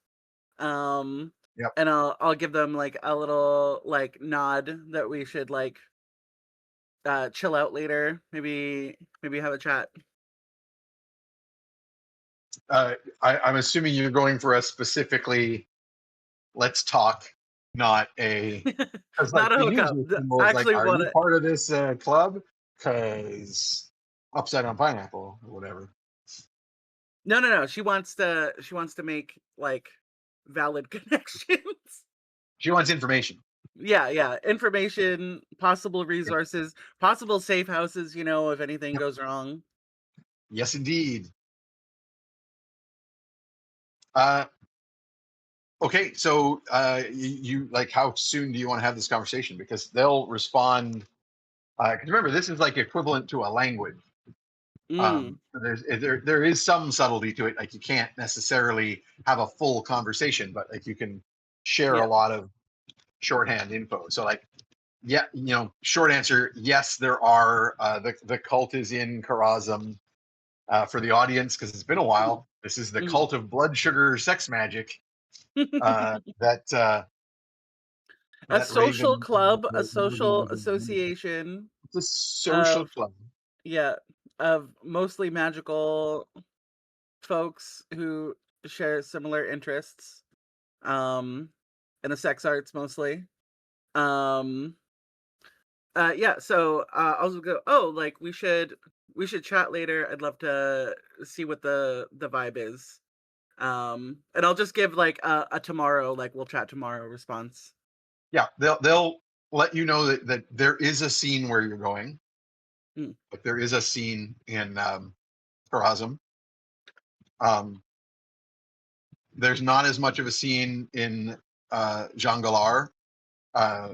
S3: Yep.
S2: And I'll give them like a little like nod that we should like chill out later. Maybe have a chat.
S3: I'm assuming you're going for a specifically let's talk, not a because like
S2: Not a
S3: the
S2: hookup.
S3: usual symbol is like,
S2: Actually
S3: are
S2: want
S3: you
S2: it.
S3: part of this club? Because upside down pineapple or whatever.
S2: No. She wants to make like valid connections.
S3: She wants information.
S2: Yeah. Information, possible resources, possible safe houses, you know, if anything goes wrong.
S3: Yes, indeed. Okay, so you like how soon do you want to have this conversation? Because they'll respond. Because remember, this is like equivalent to a language.
S2: Mm.
S3: There is some subtlety to it. Like you can't necessarily have a full conversation, but like you can share
S2: Yeah.
S3: a lot of shorthand info. So like, yeah, short answer, yes, there are. The cult is in Karazam. For the audience, because it's been a while. This is the
S2: Mhm.
S3: cult of blood sugar sex magic. That
S2: A social
S3: Raven.
S2: club, a social association
S3: It's a social
S2: of
S3: club.
S2: of mostly magical folks who share similar interests, in the sex arts mostly. Um, yeah. So I'll just go. Oh, like we should chat later. I'd love to see what the vibe is. And I'll just give like a tomorrow, like we'll chat tomorrow response.
S3: Yeah, they'll let you know that there is a scene where you're going.
S2: Mm.
S3: But there is a scene in Karazam. There's not as much of a scene in Jangalar,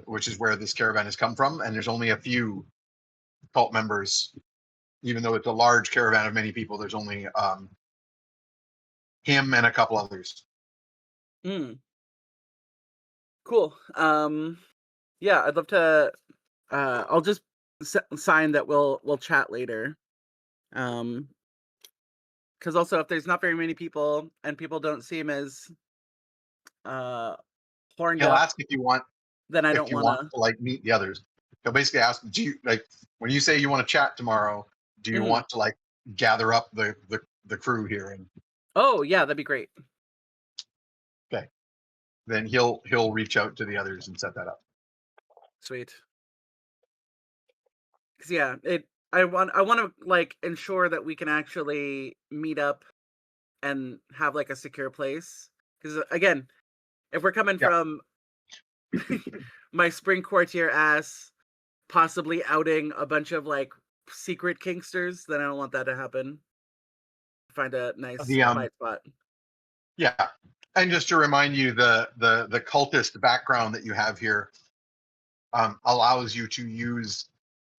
S3: which is where this caravan has come from, and there's only a few cult members. Even though it's a large caravan of many people, there's only him and a couple others.
S2: Mm. Cool. Yeah, I'd love to. I'll just sign that we'll chat later. Because also if there's not very many people and people don't seem as horned
S3: He'll
S2: up,
S3: ask
S2: then I
S3: if
S2: don't
S3: you
S2: want
S3: want
S2: to.
S3: to like meet the others. He'll basically ask, do you like when you say you want to chat tomorrow? Do you
S2: Mhm.
S3: want to like gather up the crew here? And
S2: Oh yeah, that'd be great.
S3: then he'll reach out to the others and set that up.
S2: Sweet. Because yeah, I want to like ensure that we can actually meet up and have like a secure place. Because again, if we're coming
S3: Yeah.
S2: from my spring courtier ass possibly outing a bunch of like secret kinksters, then I don't want that to happen. Find a nice
S3: The
S2: quiet spot.
S3: Yeah, and just to remind you, the cultist background that you have here allows you to use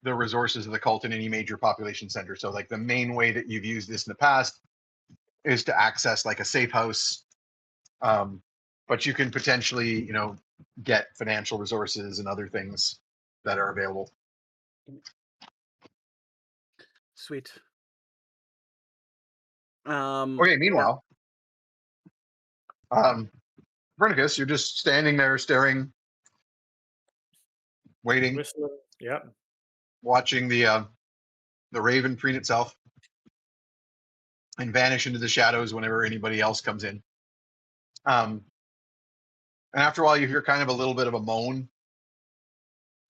S3: the resources of the cult in any major population center. So, like the main way that you've used this in the past is to access like a safe house, but you can potentially, get financial resources and other things that are available.
S2: Sweet.
S3: Okay. Meanwhile, Vernicus, you're just standing there staring, waiting,
S4: Whistling. Yeah.
S3: watching the raven preen itself and vanish into the shadows whenever anybody else comes in. And after a while, you hear kind of a little bit of a moan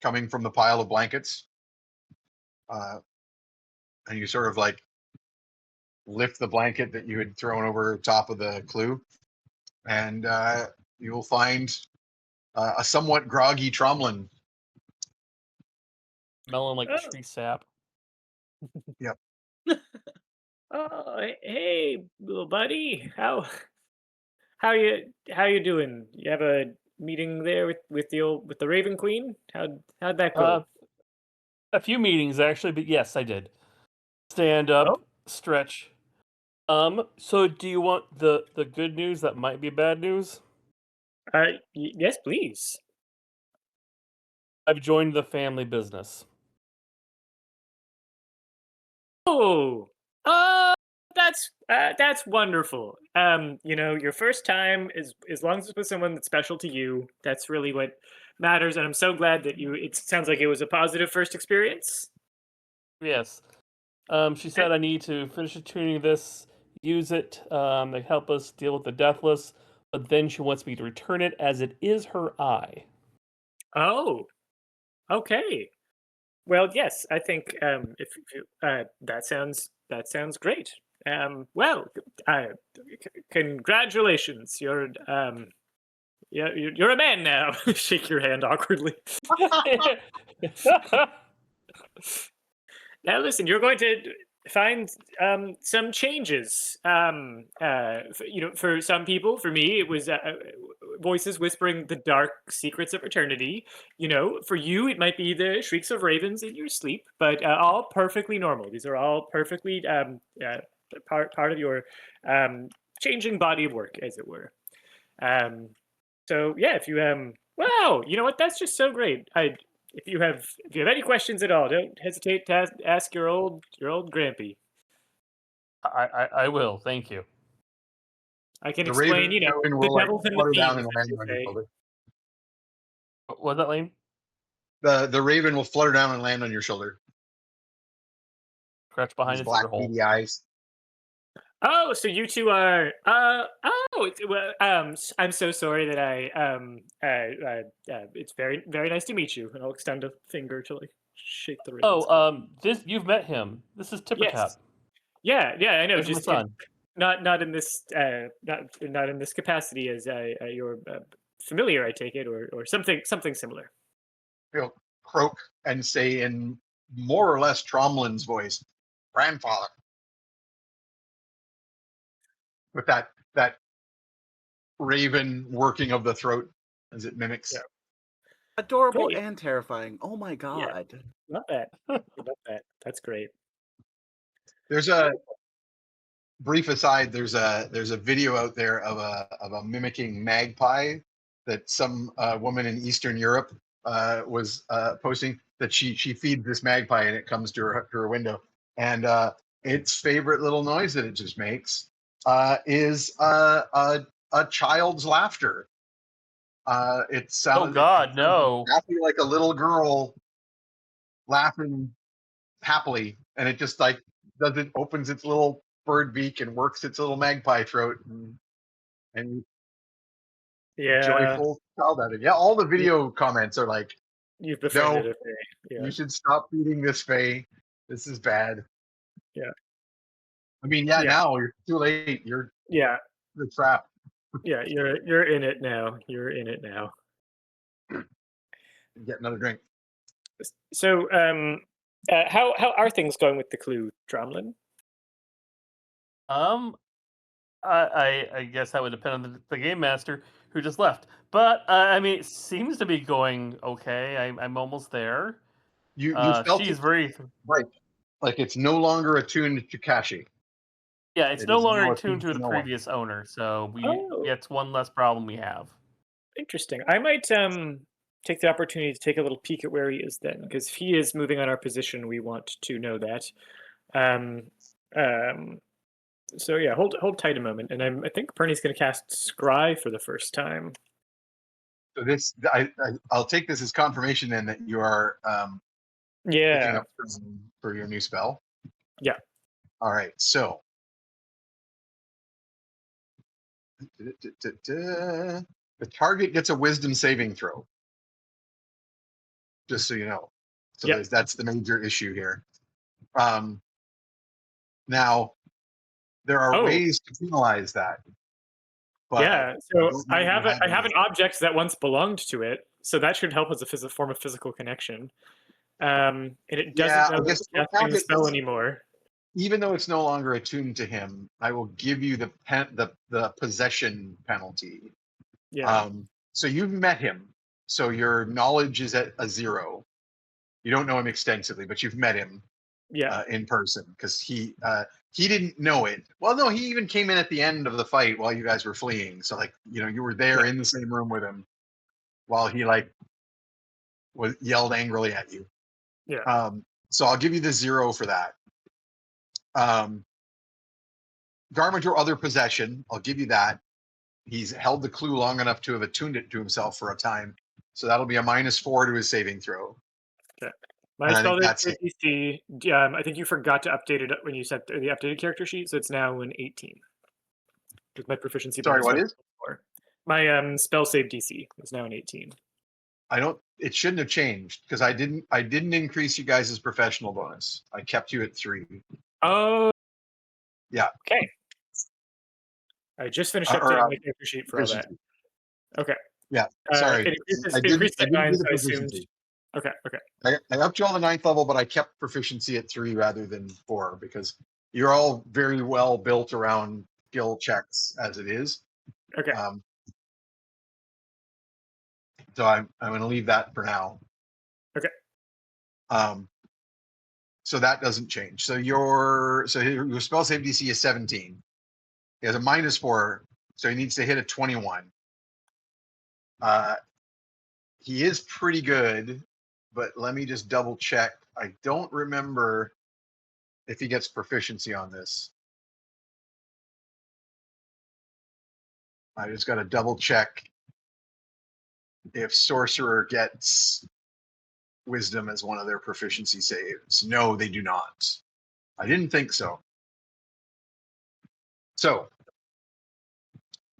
S3: coming from the pile of blankets. And you sort of like lift the blanket that you had thrown over top of the clue. And you will find a somewhat groggy Tromlin.
S5: Smelling like
S4: Oh.
S5: tree sap.
S4: Oh, hey, little buddy. How you doing? You have a meeting there with the Raven Queen? How'd that go?
S5: A few meetings actually, but yes, I did. Stand up,
S4: Oh.
S5: stretch. So do you want the good news that might be bad news?
S4: Yes, please.
S5: I've joined the family business.
S4: Oh, that's wonderful. Your first time is as long as it's with someone that's special to you. That's really what matters, and I'm so glad that you. It sounds like it was a positive first experience.
S5: Yes. She said I need to finish tuning this, use it, to help us deal with the deathless, but then she wants me to return it as it is her eye.
S4: Oh, okay. Well, yes, I think if that sounds great. Well, congratulations. You're a man now. Shake your hand awkwardly. Now, listen, you're going to find some changes. For some people, for me, it was voices whispering the dark secrets of eternity. For you, it might be the shrieks of ravens in your sleep, but all perfectly normal. These are all perfectly part of your changing body of work, as it were. So yeah, if you wow, you know what? That's just so great. If you have any questions at all, don't hesitate to ask your old grampy.
S5: I will. Thank you.
S4: I can
S3: The
S4: explain,
S3: raven
S4: the
S3: will like
S4: devil's in the
S3: flutter down
S4: themes,
S3: and
S4: as
S3: land
S4: they
S3: on your
S4: say.
S3: shoulder.
S5: What was that, Lane?
S3: The raven will flutter down and land on your shoulder.
S5: Scratch behind
S3: His
S5: his
S3: black
S5: ear hole.
S3: beady eyes.
S4: Oh, so you two are I'm so sorry that it's very very nice to meet you, and I'll extend a finger to like shake the raven's
S5: Oh, you've met him. This is Tipper
S4: Yes.
S5: Tap.
S4: Yeah, I know.
S5: Here's my
S4: Just
S5: son.
S4: not in this not in this capacity as your familiar, I take it, or something similar.
S3: He'll croak and say in more or less Tromlin's voice, "Grandfather," with that raven working of the throat as it mimics.
S4: Yeah.
S2: Adorable
S4: Great.
S2: and terrifying. Oh my
S4: Yeah.
S2: god.
S4: Love that. Love that. That's great.
S3: There's a brief aside. There's a video out there of a mimicking magpie that some woman in Eastern Europe was posting, that she feeds this magpie and it comes to her window, and its favorite little noise that it just makes is a child's laughter. It sounds
S5: Oh God, no.
S3: exactly like a little girl laughing happily, and it just like opens its little bird beak and works its little magpie throat, and
S4: Yeah.
S3: joyful child at it. Yeah, all the video comments are like,
S4: You've befriended
S3: no,
S4: a fairy. Yeah.
S3: you should stop feeding this Fae. This is bad.
S4: Yeah.
S3: I mean,
S4: Yeah.
S3: now you're too late. You're
S4: Yeah.
S3: the trap.
S4: Yeah. You're in it now. You're in it now.
S3: Get another drink.
S4: So how are things going with the clue, Tromlin?
S5: I guess that would depend on the game master who just left. But I mean, it seems to be going okay. I'm almost there.
S3: You felt
S5: She's
S3: it
S5: very
S3: right. Like it's no longer attuned to Kashi.
S5: yeah. It's
S3: It
S5: no
S3: is
S5: longer
S3: now
S5: attuned to the
S3: no one.
S5: previous owner, so
S4: Oh.
S5: it's one less problem we have.
S4: Interesting. I might take the opportunity to take a little peek at where he is then, because if he is moving on our position, we want to know that. So yeah, hold tight a moment, and I think Pernie's going to cast Scry for the first time.
S3: So this, I'll take this as confirmation then that you are picking
S4: Yeah.
S3: up for your new spell.
S4: Yeah.
S3: All right. So the target gets a Wisdom saving throw. Just so you know. So
S4: Yep.
S3: that's the major issue here. Now there are
S4: Oh.
S3: ways to penalize that. But
S4: Yeah. So I have
S3: an
S4: an object that once belonged to it, so that should help as a form of physical connection. And it doesn't know
S3: guess
S4: the casting the spell anymore.
S3: Even though it's no longer attuned to him, I will give you the possession penalty.
S4: Yeah.
S3: So you've met him, so your knowledge is at a 0. You don't know him extensively, but you've met him
S4: Yeah.
S3: in person, because he didn't know it. Well, no, he even came in at the end of the fight while you guys were fleeing. So like, you were there in the same room with him while he like yelled angrily at you.
S4: Yeah.
S3: So I'll give you the 0 for that. Garment or other possession, I'll give you that. He's held the clue long enough to have attuned it to himself for a time, so that'll be a -4 to his saving throw.
S4: Okay. My spell DC. I think you forgot to update it when you set the updated character sheet, so it's now an 18. With my proficiency.
S3: Sorry, what is?
S4: My spell save DC is now an 18.
S3: It shouldn't have changed because I didn't increase you guys' professional bonus. I kept you at 3.
S4: Oh.
S3: Yeah.
S4: Okay. I just finished updating my character sheet for all that. Okay.
S3: Yeah. Sorry.
S4: It increased to 9, so I assumed. Okay.
S3: I upped you on the 9th level, but I kept proficiency at 3 rather than 4 because you're all very well built around skill checks as it is.
S4: Okay.
S3: So I'm going to leave that for now.
S4: Okay.
S3: So that doesn't change. So your spell save DC is 17. He has a -4, so he needs to hit a 21. He is pretty good, but let me just double check. I don't remember if he gets proficiency on this. I just got to double check if sorcerer gets wisdom as one of their proficiency saves. No, they do not. I didn't think so. So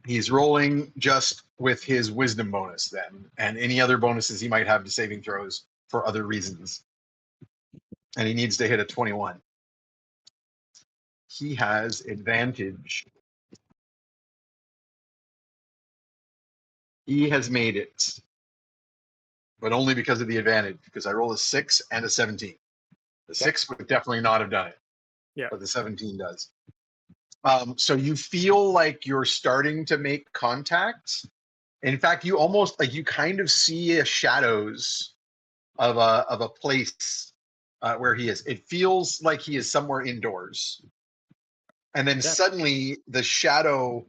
S3: he's rolling just with his wisdom bonus then, and any other bonuses he might have to saving throws for other reasons. And he needs to hit a 21. He has advantage. He has made it, but only because of the advantage, because I rolled a 6 and a 17. The 6 would definitely not have done it.
S4: Yeah.
S3: But the 17 does. So you feel like you're starting to make contact. In fact, you almost you kind of see shadows of a place where he is. It feels like he is somewhere indoors. And then suddenly the shadow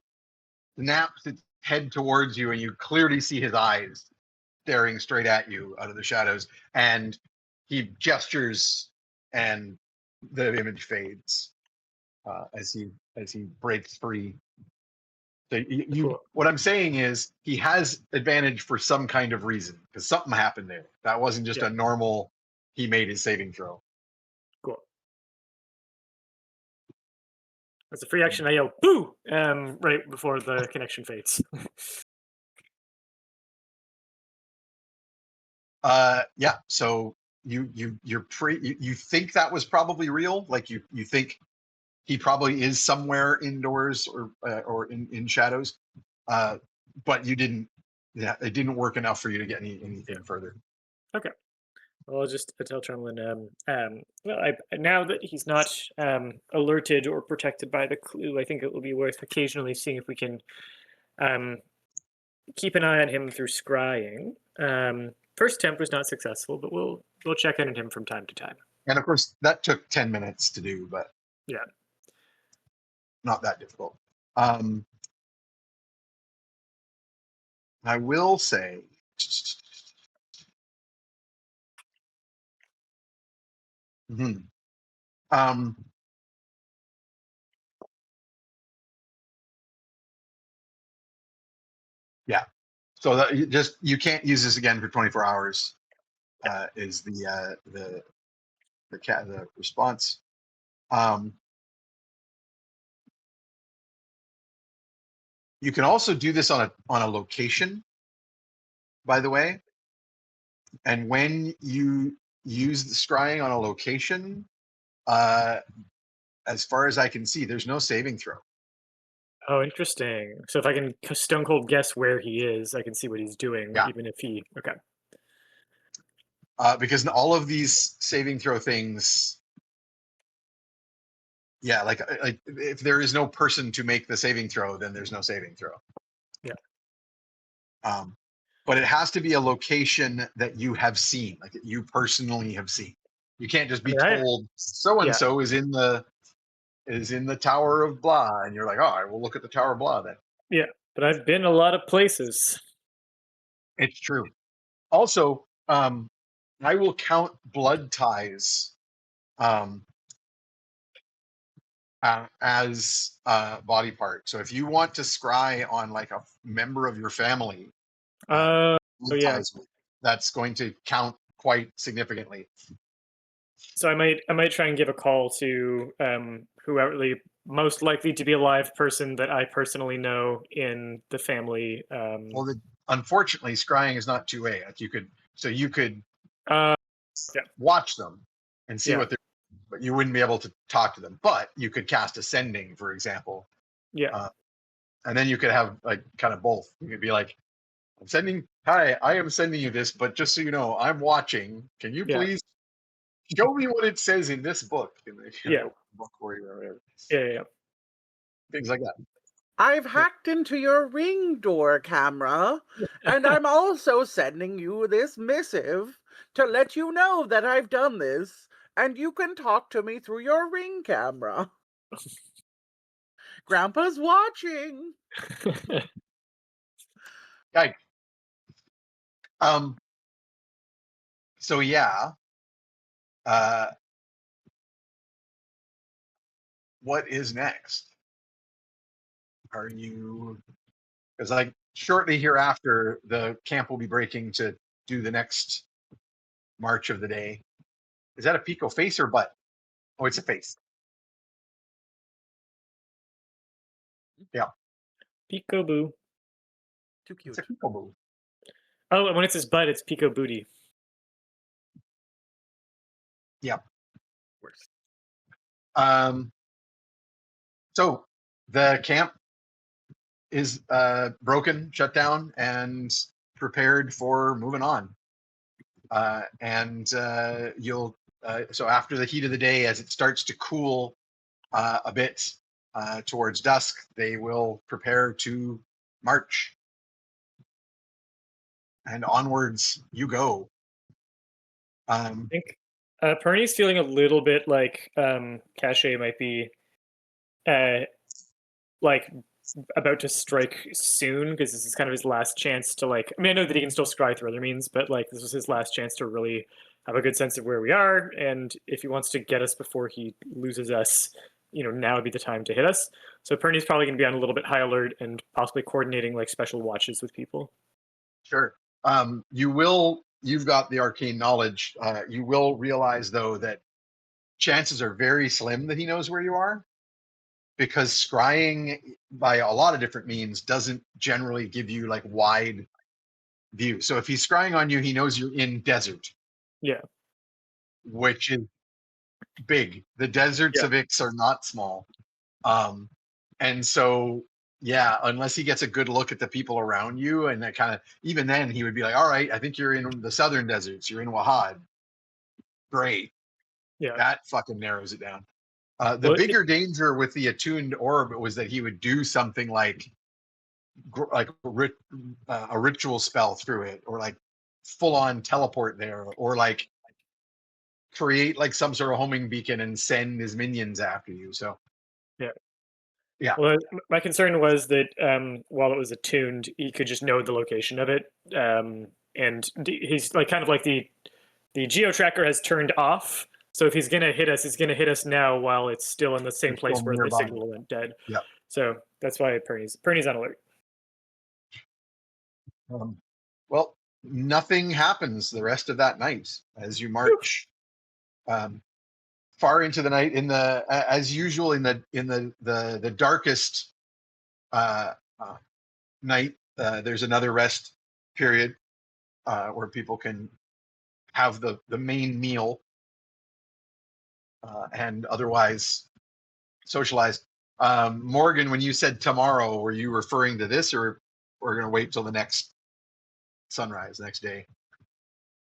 S3: snaps its head towards you, and you clearly see his eyes staring straight at you out of the shadows. And he gestures, and the image fades as he breaks free. So
S4: Cool.
S3: what I'm saying is he has advantage for some kind of reason, because something happened there. That wasn't just a normal. He made his saving throw.
S4: Cool. As a free action, I yell "boo" right before the connection fades.
S3: Yeah. So you think that was probably real? Like you think he probably is somewhere indoors or in shadows, but you didn't. Yeah, it didn't work enough for you to get anything further.
S4: Okay. Well, I'll just tell Tromlin. Well, now that he's not alerted or protected by the clue, I think it will be worth occasionally seeing if we can keep an eye on him through scrying. First attempt was not successful, but we'll check in on him from time to time.
S3: And of course, that took 10 minutes to do, but
S4: yeah,
S3: not that difficult. I will say, yeah. So that you can't use this again for 24 hours. Is the response. You can also do this on a location, by the way. And when you use the scrying on a location, as far as I can see, there's no saving throw.
S4: Oh, interesting. So if I can stone cold guess where he is, I can see what he's doing, even if he. Okay.
S3: Because all of these saving throw things, like if there is no person to make the saving throw, then there's no saving throw.
S4: Yeah.
S3: But it has to be a location that you have seen, like that you personally have seen. You can't just be told so and so is in the Tower of blah, and you're like, oh, I will look at the Tower of blah then.
S4: Yeah, but I've been a lot of places.
S3: It's true. Also, I will count blood ties as a body part. So if you want to scry on like a member of your family, that's going to count quite significantly.
S4: So I might try and give a call to whoever most likely to be alive person that I personally know in the family.
S3: Well, unfortunately, scrying is not 2A. Like you could watch them and see what they're doing, but you wouldn't be able to talk to them. But you could cast ascending, for example.
S4: Yeah.
S3: And then you could have like kind of both. You could be like, I am sending you this, but just so you know, I'm watching. Can you please show me what it says in this book? In the book or whatever.
S4: Yeah.
S3: Things like that.
S2: I've hacked into your ring door camera, and I'm also sending you this missive to let you know that I've done this, and you can talk to me through your ring camera. Grandpa's watching.
S3: Yikes. So yeah. What is next? Are you, because like shortly hereafter, the camp will be breaking to do the next march of the day. Is that a Pico face or butt? Oh, it's a face. Yeah,
S4: Peekaboo.
S2: Too cute.
S3: it's a Pico move.
S4: Oh, and when it says butt, it's Pico booty.
S3: Yeah.
S2: Worse.
S3: So the camp is broken, shut down, and prepared for moving on. You'll so after the heat of the day, as it starts to cool a bit towards dusk, they will prepare to march, and onwards you go.
S4: I think Pernie's feeling a little bit like Cache might be like about to strike soon, because this is kind of his last chance to like. I mean, I know that he can still scry through other means, but like this was his last chance to really have a good sense of where we are, and if he wants to get us before he loses us, now would be the time to hit us. So Pernie's probably going to be on a little bit high alert and possibly coordinating like special watches with people.
S3: Sure. You've got the arcane knowledge. You will realize though that chances are very slim that he knows where you are, because scrying by a lot of different means doesn't generally give you like wide view. So if he's scrying on you, he knows you're in desert.
S4: Yeah.
S3: Which is big. The deserts of Ix are not small. And so yeah, unless he gets a good look at the people around you, and that kind of, even then he would be like, all right, I think you're in the southern deserts, you're in Wahad. Great.
S4: Yeah.
S3: That fucking narrows it down. The bigger danger with the attuned orb was that he would do something like a ritual spell through it, or like full on teleport there, or like create like some sort of homing beacon and send his minions after you. So yeah.
S4: Well, my concern was that while it was attuned, he could just know the location of it, and he's like kind of like the geo tracker has turned off. So if he's gonna hit us, he's gonna hit us now while it's still in the same place where the signal went dead.
S3: Yeah.
S4: So that's why Pernie's on alert.
S3: Well, nothing happens the rest of that night as you march far into the night. In the as usual in the darkest night, there's another rest period where people can have the main meal and otherwise socialize. Morgan, when you said tomorrow, were you referring to this, or we're going to wait till the next sunrise, the next day?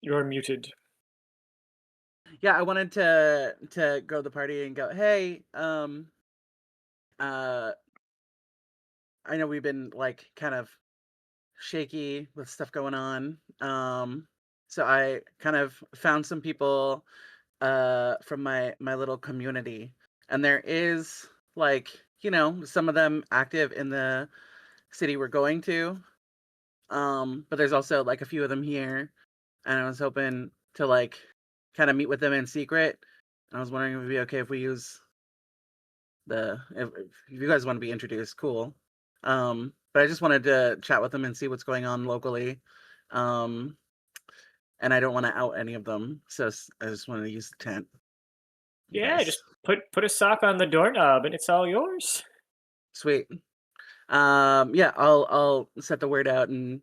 S4: You're muted.
S2: Yeah, I wanted to go to the party and go, hey, I know we've been like kind of shaky with stuff going on. So I kind of found some people from my little community, and there is like, some of them active in the city we're going to. But there's also like a few of them here, and I was hoping to like kind of meet with them in secret. I was wondering if it'd be okay if we use if you guys want to be introduced, cool. But I just wanted to chat with them and see what's going on locally. And I don't want to out any of them, so I just wanted to use the tent.
S4: Yeah, just put a sock on the doorknob and it's all yours.
S2: Sweet. Yeah, I'll set the word out, and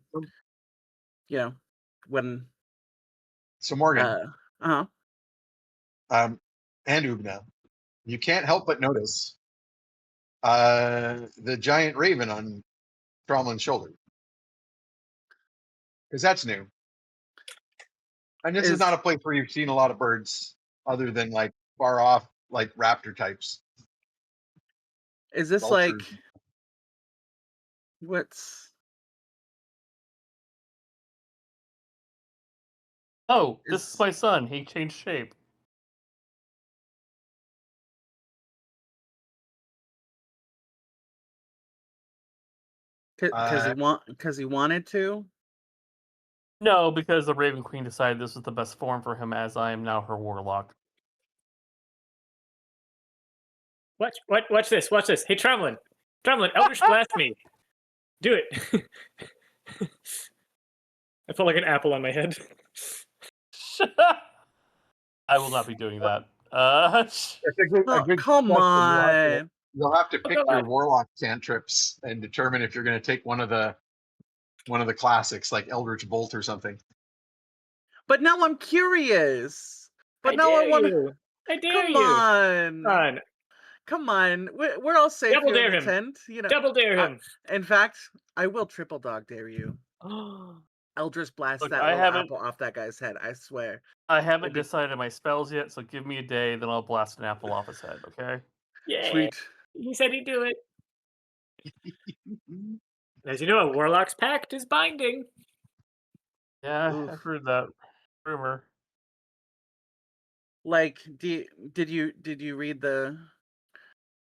S2: when.
S3: So Morgan,
S2: and
S3: Oogna, you can't help but notice the giant raven on Tromlin's shoulder, because that's new. And this is not a place where you've seen a lot of birds other than like far off, like raptor types.
S2: Is this
S3: vultures.
S2: What's
S5: Oh, this is
S2: is
S5: my son. He changed shape.
S2: because he wanted to?
S5: No, because the Raven Queen decided this was the best form for him, as I am now her warlock.
S4: Watch this. Watch this. Hey, Tromlin. Eldritch Blast me. Do it. I felt like an apple on my head.
S5: I will not be doing that.
S3: It's a good
S2: Come
S3: question.
S2: on.
S3: You'll have to
S4: Oh,
S3: pick
S4: God.
S3: your warlock cantrips and determine if you're going to take one of the classics like Eldritch Bolt or something.
S2: But now I'm curious. But
S4: I
S2: now I
S4: dare
S2: want to.
S4: you. I dare
S2: Come
S4: you.
S2: on. Come on. We're all safe
S4: Double
S2: here in
S4: dare
S2: the
S4: him.
S2: tent. You know.
S4: Double dare
S2: I-
S4: him.
S2: in fact, I will triple dog dare you. Eldritch blast
S5: Look,
S2: that
S5: I
S2: little
S5: haven't-
S2: apple off that guy's head. I swear.
S5: I haven't
S2: It'd be-
S5: decided my spells yet, so give me a day, then I'll blast an apple off his head, okay?
S4: Yeah.
S2: Sweet.
S4: He said he'd do it. As you know, a warlock's pact is binding.
S5: Yeah,
S2: Oof.
S5: I've heard that rumor.
S2: Like, did you read the?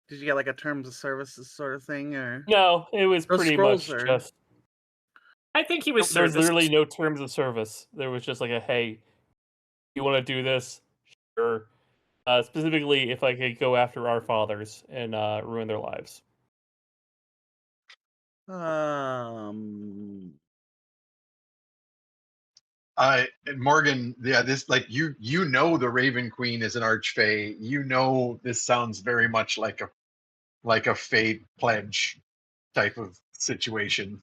S2: Did you get like a terms of services sort of thing, or
S5: No, it was
S2: those
S5: pretty
S2: scrolls
S5: much
S2: are?
S5: just...
S4: I think he was
S5: There was
S4: serviced.
S5: literally no terms of service. There was just like a, hey, you want to do this? Sure. Specifically, if I could go after our fathers and ruin their lives.
S3: Morgan, yeah, this like you know the Raven Queen is an archfey. You know this sounds very much like a fate pledge type of situation.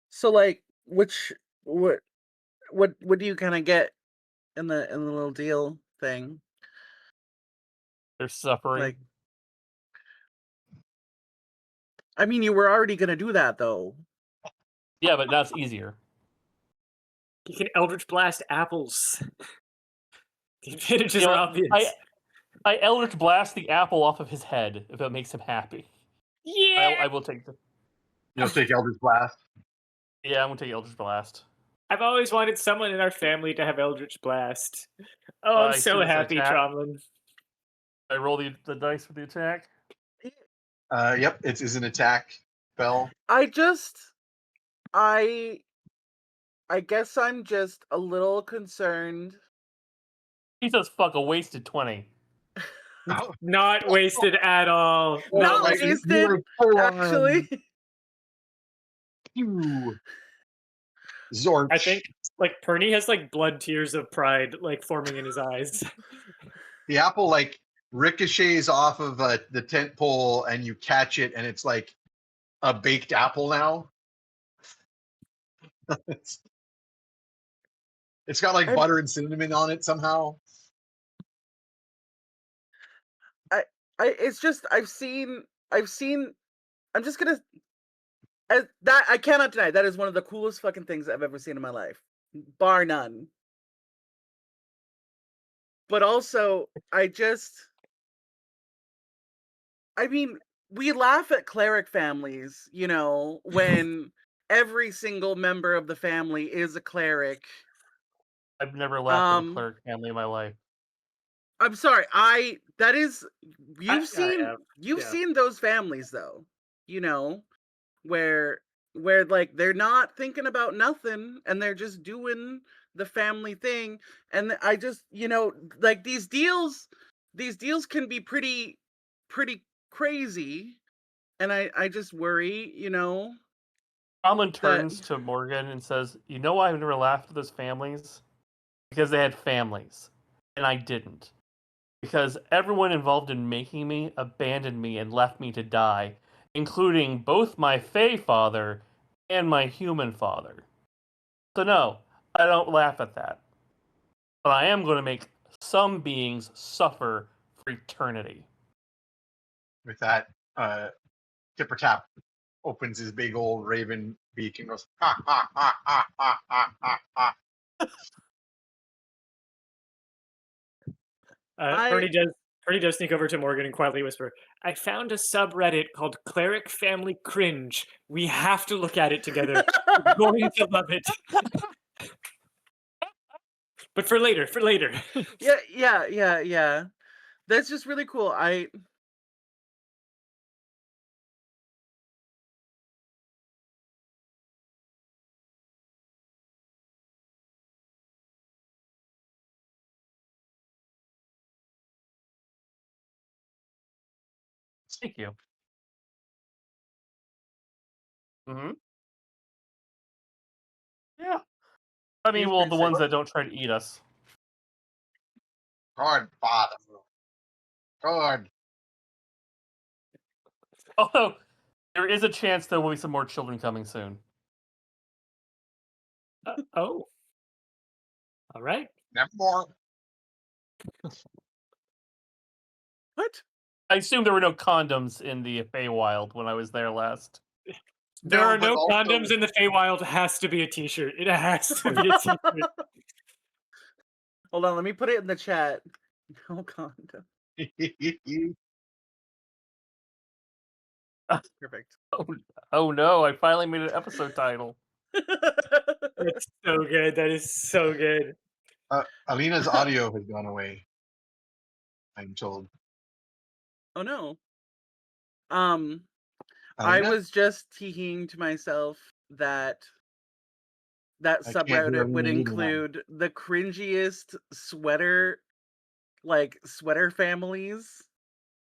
S2: So like, what do you kind of get in the little deal thing?
S5: They're suffering.
S2: Like, I mean, you were already gonna do that though.
S5: Yeah, but now it's easier.
S4: You can Eldritch Blast apples. The advantages
S5: You know
S4: are
S5: what?
S4: obvious.
S5: I Eldritch Blast the apple off of his head if it makes him happy.
S4: Yeah.
S5: I will take the...
S3: You'll take Eldritch Blast.
S5: Yeah, I'm gonna take Eldritch Blast.
S4: I've always wanted someone in our family to have Eldritch Blast. Oh, I'm
S5: I
S4: so
S5: see this
S4: happy,
S5: attack.
S4: Tromlin.
S5: I roll the dice for the attack.
S3: Yep, it is an attack spell.
S2: I guess I'm just a little concerned.
S5: Jesus, fuck, a wasted 20.
S4: Not wasted at all.
S2: Not
S3: like, you
S2: wasted,
S3: were full on
S2: actually.
S3: pew. Zorch.
S4: I think like Pernie has like blood tears of pride like forming in his eyes.
S3: The apple like ricochets off of the tent pole, and you catch it, and it's like a baked apple now. It's got like
S2: I'm-
S3: butter and cinnamon on it somehow.
S2: It's just I've seen. I'm just gonna. That I cannot deny. That is one of the coolest fucking things I've ever seen in my life, bar none. But also, I mean, we laugh at cleric families, you know, when every single member of the family is a cleric.
S5: I've never laughed at a cleric family in my life.
S2: I'm sorry. You've
S4: yeah.
S2: seen those families though, you know, where like they're not thinking about nothing and they're just doing the family thing. And I just, you know, like these deals can be pretty crazy. And I just worry, you know.
S5: Tromlin turns to Morgan and says, "You know why I've never laughed at those families? Because they had families, and I didn't. Because everyone involved in making me abandoned me and left me to die, including both my Fey father and my human father. So no, I don't laugh at that. But I am going to make some beings suffer for eternity."
S3: With that, Tipper Tap opens his big old raven beak and goes, ha ha ha ha ha ha ha ha.
S4: Pernie Pernie does sneak over to Morgan and quietly whisper, I found a subreddit called Cleric Family Cringe. We have to look at it together. We're going to love it. But for later.
S2: Yeah. That's just really cool.
S5: Thank you. Mm-hmm. Yeah. I mean,
S2: He's
S5: well,
S2: pretty
S5: the
S2: sick.
S5: ones that don't try to eat us.
S3: God, father. God.
S5: Although, there is a chance there will be some more children coming soon.
S4: Oh. All right.
S3: Never more.
S2: What?
S5: I assume there were no condoms in the Feywild when I was there last.
S4: There
S3: No,
S4: are
S3: but
S4: no
S3: also-
S4: condoms in the Feywild. Has to be a t-shirt. It has to be a t-shirt.
S2: Hold on, let me put it in the chat. No condom. Perfect.
S5: Oh no, I finally made an episode title.
S4: That's so good. That is so good.
S3: Alina's audio has gone away, I'm told.
S2: Oh no.
S3: Alina?
S2: I was just teeing to myself that
S3: I can't hear
S2: subreddit would
S3: Alina either now.
S2: include the cringiest sweater families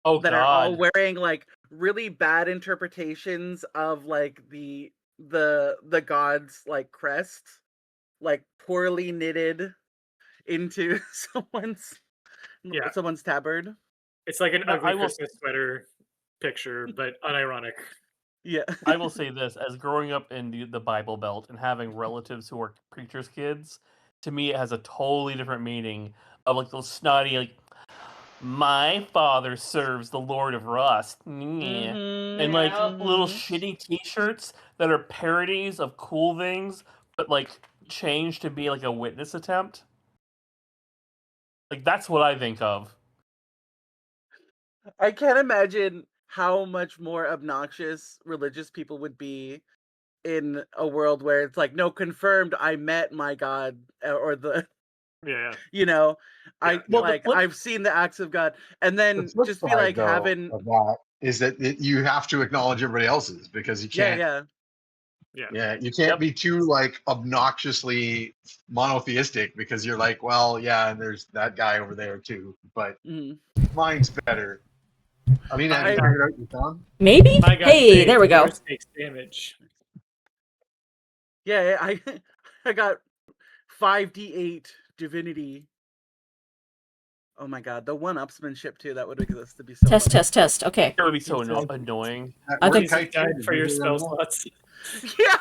S5: Oh
S2: that are all
S5: god.
S2: wearing like really bad interpretations of like the god's like crest, like poorly knitted into someone's tabard.
S4: It's like an
S5: No,
S4: ugly
S5: I will-
S4: Christmas sweater picture, but unironic.
S2: Yeah.
S5: I will say this: as growing up in the Bible Belt and having relatives who are preachers' kids, to me it has a totally different meaning of like those snotty like, my father serves the Lord of Rust, and like little shitty T-shirts that are parodies of cool things, but like changed to be like a witness attempt. Like that's what I think of.
S2: I can't imagine how much more obnoxious religious people would be in a world where it's like, no, confirmed, I met my God, or the,
S4: Yeah.
S2: you know,
S5: Well, the flip-
S2: I've seen the acts of God, and then
S3: The flip
S2: just be
S3: side,
S2: like
S3: though,
S2: having,
S3: of that is that you have to acknowledge everybody else's because you can't.
S2: yeah.
S3: You can't be too like obnoxiously monotheistic because you're like, well, yeah, and there's that guy over there too, but
S2: Mhm.
S3: mine's better. Alina, have you
S2: I-
S3: figured out your song?
S6: Maybe?
S4: My God,
S6: Hey,
S4: saves,
S6: there we go.
S4: yours takes damage.
S2: Yeah, I got 5d8 divinity. Oh my God, the one-upsmanship too, that would exist to be so
S6: Test,
S2: funny.
S6: test. Okay.
S5: It would be so
S2: Insane.
S5: annoying.
S3: That
S6: I
S3: word
S6: think-
S3: kite
S4: Died
S3: too,
S4: for your
S3: did you
S4: spell
S3: remember that?
S4: slots.
S2: Yeah.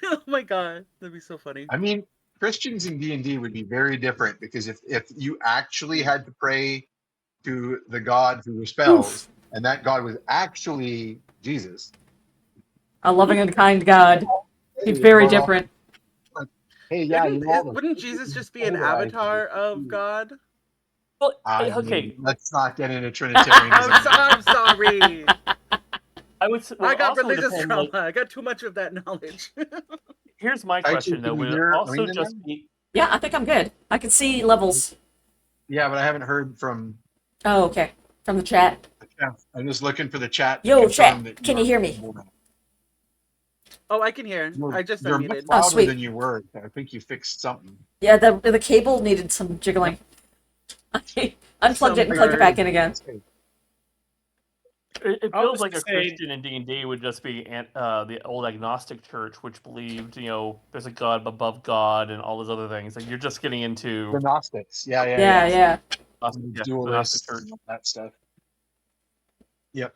S2: Oh my God, that'd be so funny.
S3: I mean, Christians in D&D would be very different because if you actually had to pray to the God who spells, and that God was actually Jesus,
S6: A loving and kind God. He's very different.
S3: Hey, yeah, you know, all the-
S2: Wouldn't Jesus just be an
S3: polarized
S2: avatar
S3: is-
S2: of God?
S5: Well,
S3: I
S5: okay,
S3: mean, let's not get into Trinitarianism.
S2: I'm sorry.
S5: I would. Well,
S2: I got
S5: also
S2: religious
S5: depend,
S2: trauma.
S5: like,
S2: I got too much of that knowledge.
S5: here's my
S3: Taichi,
S5: question though:
S3: can you
S5: would it
S3: hear
S5: also
S3: Alina
S5: just
S3: now?
S5: be?
S6: Yeah, I think I'm good. I can see levels.
S3: Yeah, but I haven't heard from
S6: Oh, okay. From the chat.
S3: the chat. I'm just looking for the chat. To
S6: Yo,
S3: confirm
S6: chat,
S3: that
S6: can you hear me?
S2: Oh, I can hear. I just
S3: You're
S2: unmuted.
S3: much
S6: Oh,
S3: louder
S6: sweet.
S3: than you were. I think you fixed something.
S6: Yeah, the cable needed some jiggling. I unplugged it and plugged it back in again.
S5: It
S4: I
S5: feels
S4: was
S5: like a
S4: to say-
S5: Christian in D&D would just be the old agnostic church, which believed, there's a God above God and all those other things. Like you're just getting into
S3: The Gnostics. Yeah.
S6: Yeah.
S5: the Gnostic
S3: Dualists,
S5: church.
S3: and all that stuff. Yep.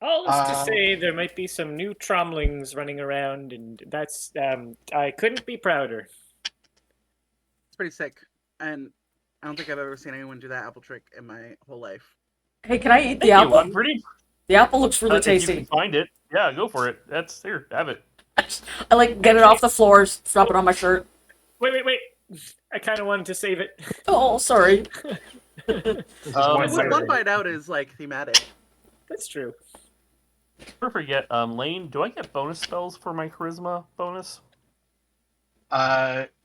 S4: All this to
S3: Uh,
S4: say, there might be some new Tromlings running around, and that's I couldn't be prouder.
S2: It's pretty sick. And I don't think I've ever seen anyone do that apple trick in my whole life.
S6: Hey, can I eat the
S5: Thank you.
S6: apple?
S5: I'm pretty.
S6: The apple looks really
S5: If you
S6: tasty.
S5: can find it, yeah, go for it. That's here. Have it.
S6: I like get it off the floor, drop it on my shirt.
S4: Wait. I kind of wanted to save it.
S6: Oh, sorry.
S3: There's
S5: Um,
S2: One bite out is like thematic.
S4: That's true.
S5: Never forget, Lane, do I get bonus spells for my charisma bonus?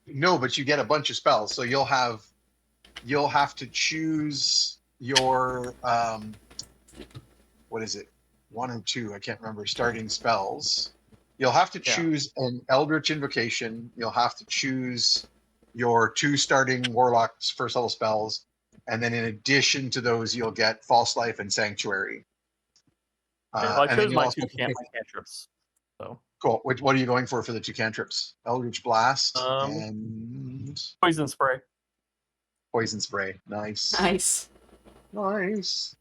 S3: No, but you get a bunch of spells, so you'll have to choose your what is it? 1 or 2, I can't remember, starting spells. You'll have to
S5: Yeah.
S3: choose an Eldritch Invocation. You'll have to choose your 2 starting Warlock's first level spells. And then in addition to those, you'll get False Life and Sanctuary.
S5: Well, I
S3: and then
S5: chose
S3: you'll
S5: my
S3: also
S5: two
S3: pick-
S5: cantrips. So
S3: Cool. What are you going for the 2 cantrips? Eldritch Blast
S5: Um,
S3: and
S5: poison spray.
S3: Poison Spray. Nice.
S6: Nice.
S3: Nice.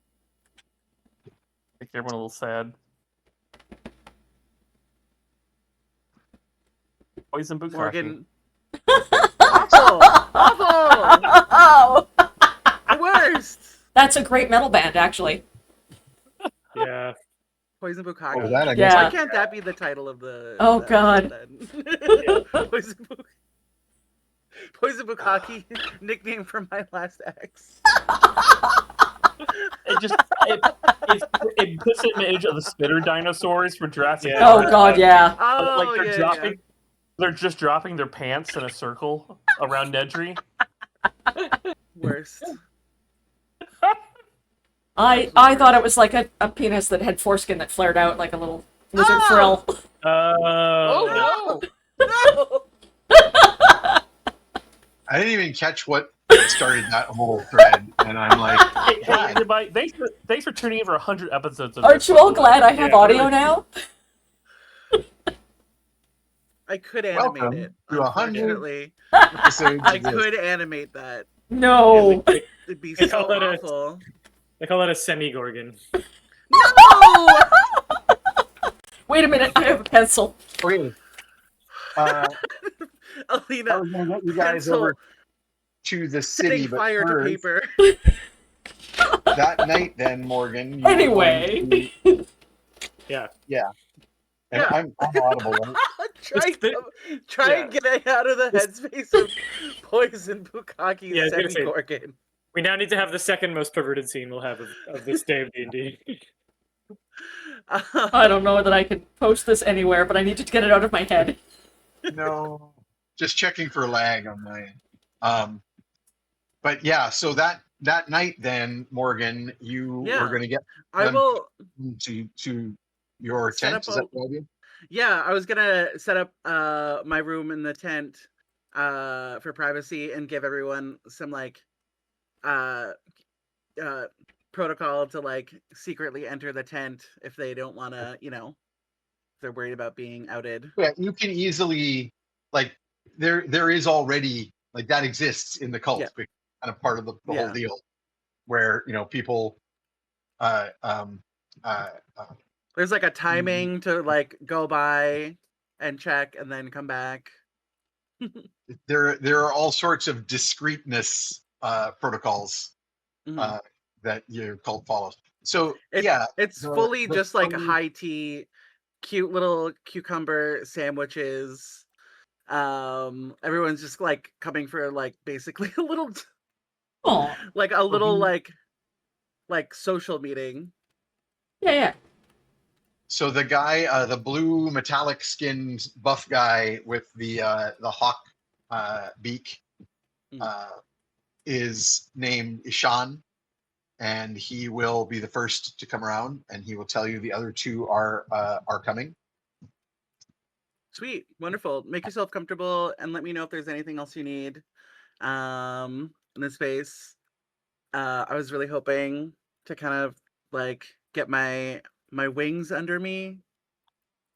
S5: Make everyone a little sad. Poison bukkake.
S2: Morgan. Awful! Awful!
S6: Oh,
S2: The worst!
S6: that's a great metal band, actually.
S4: Yeah.
S2: Poison
S3: Oh,
S2: Bukkake.
S3: that I
S6: Yeah.
S2: Why can't that be the title of the?
S6: Oh,
S2: the
S6: God.
S2: episode then? Poison Bukkake, nickname from my last ex.
S5: It puts an image of the spitter dinosaurs from Jurassic
S4: Yeah.
S6: Oh
S5: Park.
S6: God, yeah.
S2: Oh,
S5: Like they're
S2: yeah,
S5: dropping, they're just dropping their pants in a circle around Nedry.
S2: yeah. Worst.
S6: I thought it was like a penis that had foreskin that flared out like a little lizard
S2: Oh!
S6: frill.
S2: Oh no! No!
S3: I didn't even catch what started that whole thread, and I'm like,
S5: Hey, everybody, thanks for tuning in for 100 episodes of
S6: Aren't
S5: this.
S6: you all glad I have
S4: Yeah,
S6: audio
S4: really.
S6: now?
S2: I could animate
S3: welcome
S2: it.
S3: to 100
S2: Unfortunately,
S3: episodes
S2: I
S3: of this.
S2: could animate that.
S6: No.
S2: It'd be
S4: They
S2: so
S4: call that a-
S2: awful.
S4: They call that a semi-gorgon.
S2: No!
S6: Wait a minute, I have a pencil.
S3: Okay. I
S2: Alina,
S3: was gonna get you guys
S2: pencil,
S3: over to the city,
S2: setting
S3: but
S2: fire to
S3: first,
S2: paper.
S3: that night, then Morgan. You were
S6: Anyway.
S3: going to-
S4: Yeah.
S3: yeah. And
S2: Yeah.
S3: I'm audible. Right?
S2: Try and get out of the headspace of Poison Bukkake
S4: Yeah, I was gonna say-
S2: semi-gorgon.
S4: We now need to have the second most perverted scene we'll have of this day of D&D.
S6: I don't know that I can post this anywhere, but I need to get it out of my head.
S3: No, just checking for lag on my end. But yeah, so that night, then Morgan, you
S2: Yeah.
S3: were going to get
S2: I
S3: them
S2: will.
S3: to your
S2: Set
S3: tent.
S2: up
S3: Is that the idea?
S2: Yeah, I was gonna set up my room in the tent for privacy and give everyone some like uh protocol to like secretly enter the tent if they don't want to, if they're worried about being outed.
S3: Yeah, you can easily like there is already like that exists in the cult,
S2: Yeah.
S3: kind of part of the
S2: Yeah.
S3: whole deal, where people
S2: There's like a timing to like go by and check and then come back.
S3: there are all sorts of discreetness protocols
S2: Mhm.
S3: that your cult follows. So
S2: It-
S3: yeah,
S2: It's
S3: the-
S2: fully
S3: the
S2: just like
S3: funny-
S2: high tea, cute little cucumber sandwiches. Everyone's just like coming for like basically a little
S6: Oh,
S2: like a little
S3: Mhm.
S2: like social meeting.
S6: yeah.
S3: So the guy, the blue metallic skinned buff guy with the hawk beak, is named Ishan, and he will be the first to come around, and he will tell you the other 2 are coming.
S2: Sweet, wonderful. Make yourself comfortable and let me know if there's anything else you need. In this space, I was really hoping to kind of like get my wings under me.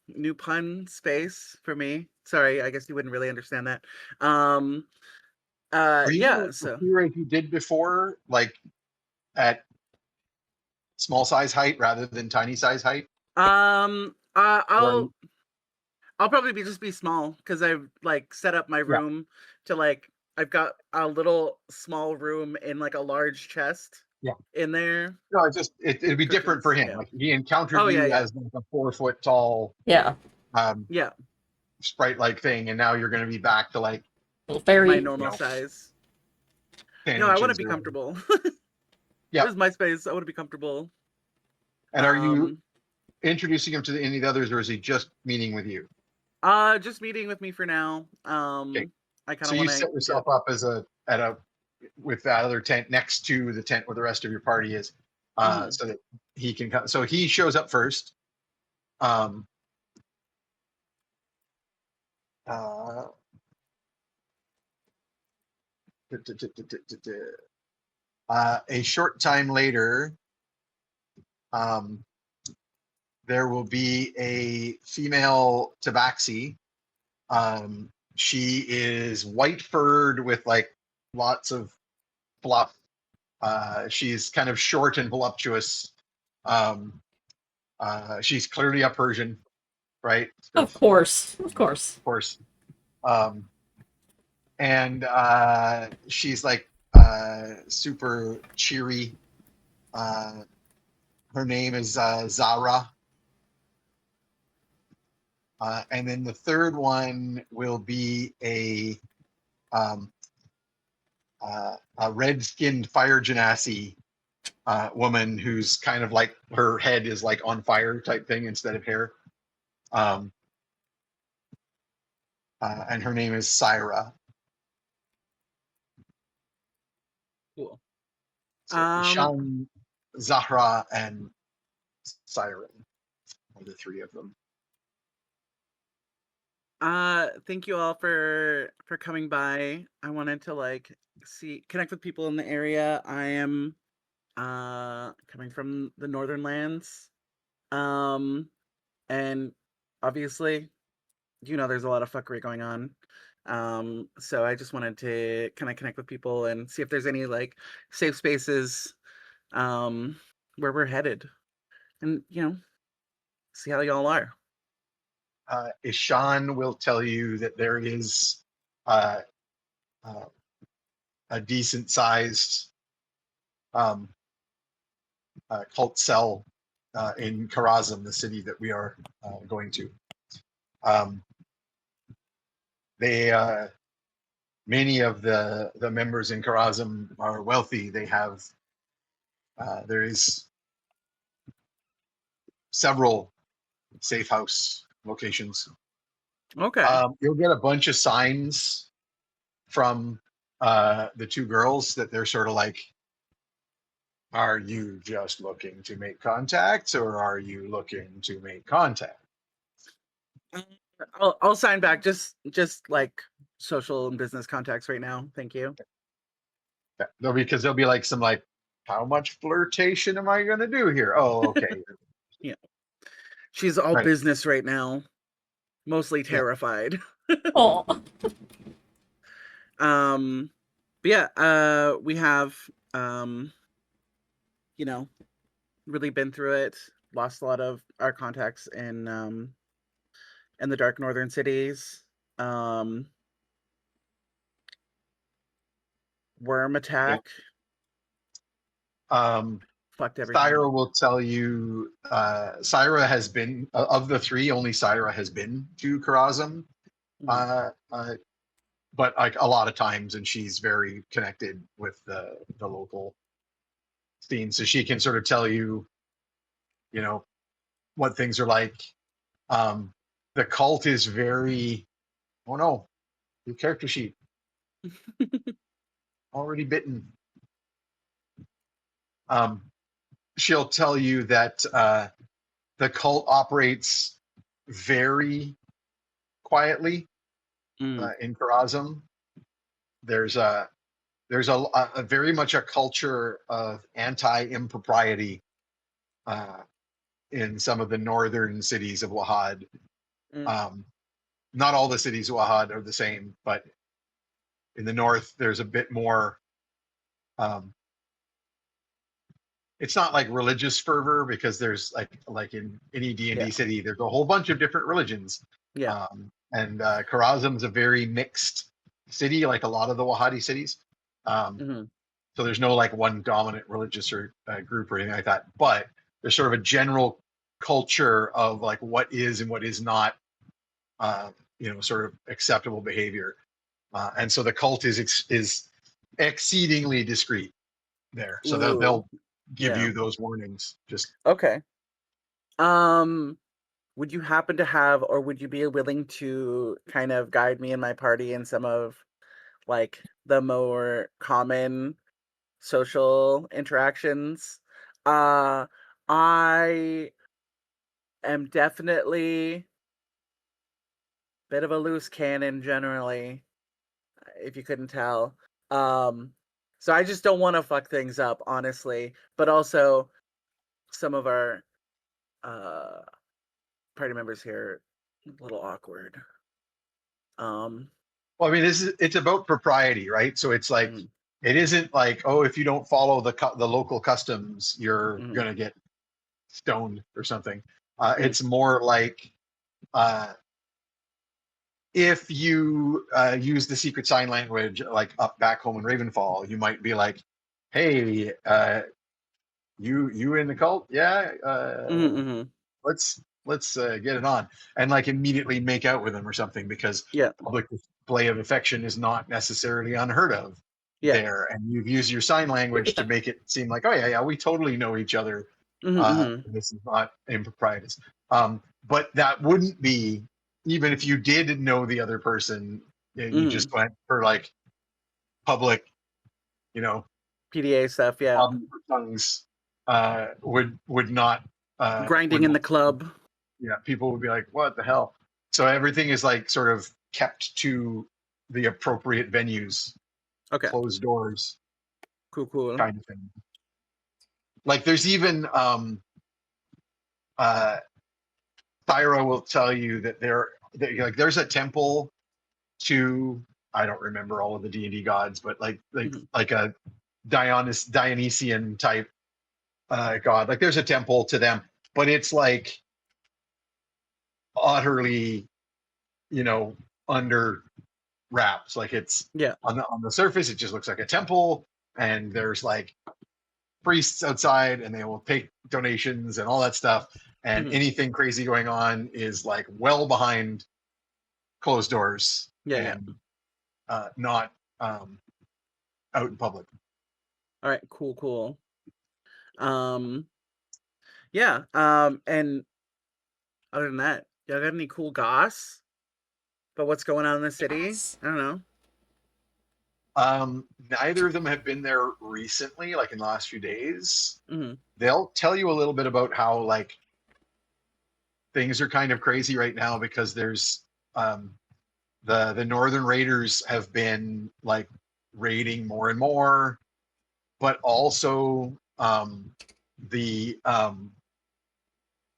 S2: New pun space for me. Sorry, I guess you wouldn't really understand that.
S3: Are you
S2: Yeah.
S3: gonna
S2: So
S3: appear as you did before, like at small size height rather than tiny size height?
S2: I'll probably just be small because I've like set up my room to like I've got a little small room in like a large chest.
S3: Yeah.
S2: In there.
S3: No, it'd be different for him.
S2: Yeah.
S3: Like he encountered
S2: Oh,
S3: you
S2: yeah, yeah.
S3: as like a 4 foot tall
S6: Yeah.
S2: Yeah.
S3: sprite like thing, and now you're going to be back to like
S6: Very.
S2: my normal size. No, I want to
S3: 10 inches
S2: be
S3: or whatever.
S2: comfortable.
S3: Yeah.
S2: This is my space. I want to be comfortable.
S3: And are you introducing him to any of the others, or is he just meeting with you?
S2: Just meeting with me for now.
S3: Okay.
S2: I kind
S3: So
S2: of
S3: you
S2: want
S3: set yourself up as with that other tent next to the tent where the rest of your party is, so that he can come. So he shows up first. Um, uh, a short time later, there will be a female tabaxi. She is white furred with like lots of fluff. She's kind of short and voluptuous. She's clearly a Persian, right?
S6: Of course. Of course.
S3: Of course. And she's like super cheery. Her name is Zara. And then the third one will be a red-skinned fire genasi woman who's kind of like her head is like on fire type thing instead of hair. And her name is Syra.
S2: Cool.
S3: So Ishan, Zahra, and Siren are the three of them.
S2: Thank you all for coming by. I wanted to like connect with people in the area. I am coming from the northern lands. And obviously, there's a lot of fuckery going on. So I just wanted to kind of connect with people and see if there's any like safe spaces where we're headed. And see how y'all are.
S3: Ishan will tell you that there is a decent sized cult cell in Karazm, the city that we are going to. Many of the members in Karazm are wealthy. They have there is several safe house locations.
S2: Okay.
S3: You'll get a bunch of signs from the two girls that they're sort of like, are you just looking to make contacts, or are you looking to make contact?
S2: I'll sign back. Just like social and business contacts right now. Thank you.
S3: Yeah, because there'll be like some like, how much flirtation am I going to do here? Oh, okay.
S2: Yeah. She's all
S3: Right.
S2: business right now. Mostly terrified.
S6: Oh.
S2: But yeah, we have really been through it. Lost a lot of our contacts in the dark northern cities. Worm attack. Fucked everything.
S3: Syra will tell you. Syra has been of the three. Only Syra has been to Karazm, but like a lot of times, and she's very connected with the local scene, so she can sort of tell you, what things are like. The cult is very. Oh no, your character sheet already bitten. She'll tell you that the cult operates very quietly in Karazm. There's a very much a culture of anti-impropriety in some of the northern cities of Wahad. Not all the cities of Wahad are the same, but in the north there's a bit more. It's not like religious fervor, because there's like in any D&D city, there's a whole bunch of different religions.
S2: Yeah.
S3: And Karazm's a very mixed city, like a lot of the Wahadi cities. So there's no like one dominant religious or group or anything like that. But there's sort of a general culture of like what is and what is not, sort of acceptable behavior. and so the cult is exceedingly discreet there. So
S2: Ooh,
S3: they'll give
S2: yeah.
S3: you those warnings. Just
S2: Okay. Would you happen to have, or would you be willing to kind of guide me and my party in some of like the more common social interactions? I am definitely a bit of a loose cannon generally, if you couldn't tell. So I just don't want to fuck things up, honestly. But also, some of our party members here a little awkward.
S3: well, I mean, it's about propriety, right? So it's like
S2: Mhm.
S3: it isn't like, oh, if you don't follow the local customs, you're
S2: Mhm.
S3: gonna get stoned or something.
S2: Mhm.
S3: It's more like if you use the secret sign language, like up back home in Ravenfall, you might be like, hey, you in the cult? Yeah,
S2: Mhm.
S3: let's get it on, and like immediately make out with them or something, because
S2: Yeah.
S3: public display of affection is not necessarily unheard of
S2: Yeah.
S3: there, and you've used your sign language to make it seem like, oh yeah, we totally know each other.
S2: Mhm.
S3: This is not improprietous. But that wouldn't be, even if you did know the other person, you just
S2: Mhm.
S3: went for like public, you know,
S2: PDA stuff, yeah.
S3: Bobby for tongues, would not
S2: Grinding
S3: would
S2: in
S3: not,
S2: the club.
S3: yeah, people would be like, what the hell? So everything is like sort of kept to the appropriate venues,
S2: Okay.
S3: closed doors
S2: Cool.
S3: kind of thing. Like there's even uh Thyra will tell you that like there's a temple to, I don't remember all of the D&D gods, but
S2: Mhm.
S3: like a Dionysian type god. Like there's a temple to them, but it's like utterly, you know, under wraps. Like it's
S2: Yeah.
S3: on the surface, it just looks like a temple, and there's like priests outside, and they will take donations and all that stuff. And
S2: Mhm.
S3: anything crazy going on is like well behind closed doors
S2: Yeah.
S3: and not out in public.
S2: All right, cool. Um yeah, and other than that, y'all got any cool goss about what's going on in the city?
S6: Yes.
S2: I don't know.
S3: Neither of them have been there recently, like in the last few days.
S2: Mhm.
S3: They'll tell you a little bit about how like things are kind of crazy right now, because there's um, the Northern Raiders have been like raiding more and more, but also the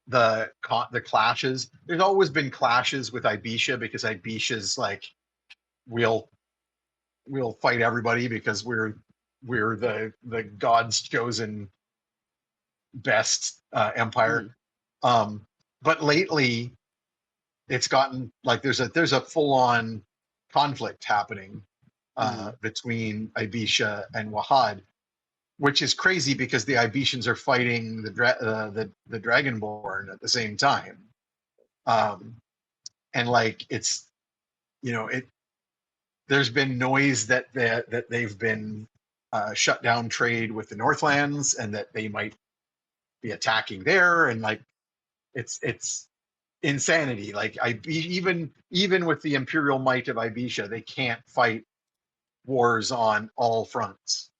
S3: the clashes. There's always been clashes with Ibisha, because Ibisha's like, we'll fight everybody because we're the God's chosen best empire.
S2: Mhm.
S3: But lately, it's gotten like there's a full on conflict happening
S2: Mhm.
S3: between Ibisha and Wahad, which is crazy because the Ibishans are fighting the Dragonborn at the same time, and like it's, you know, it there's been noise that they've been shut down trade with the Northlands, and that they might be attacking there, and like it's insanity. Like even with the imperial might of Ibisha, they can't fight wars on all fronts.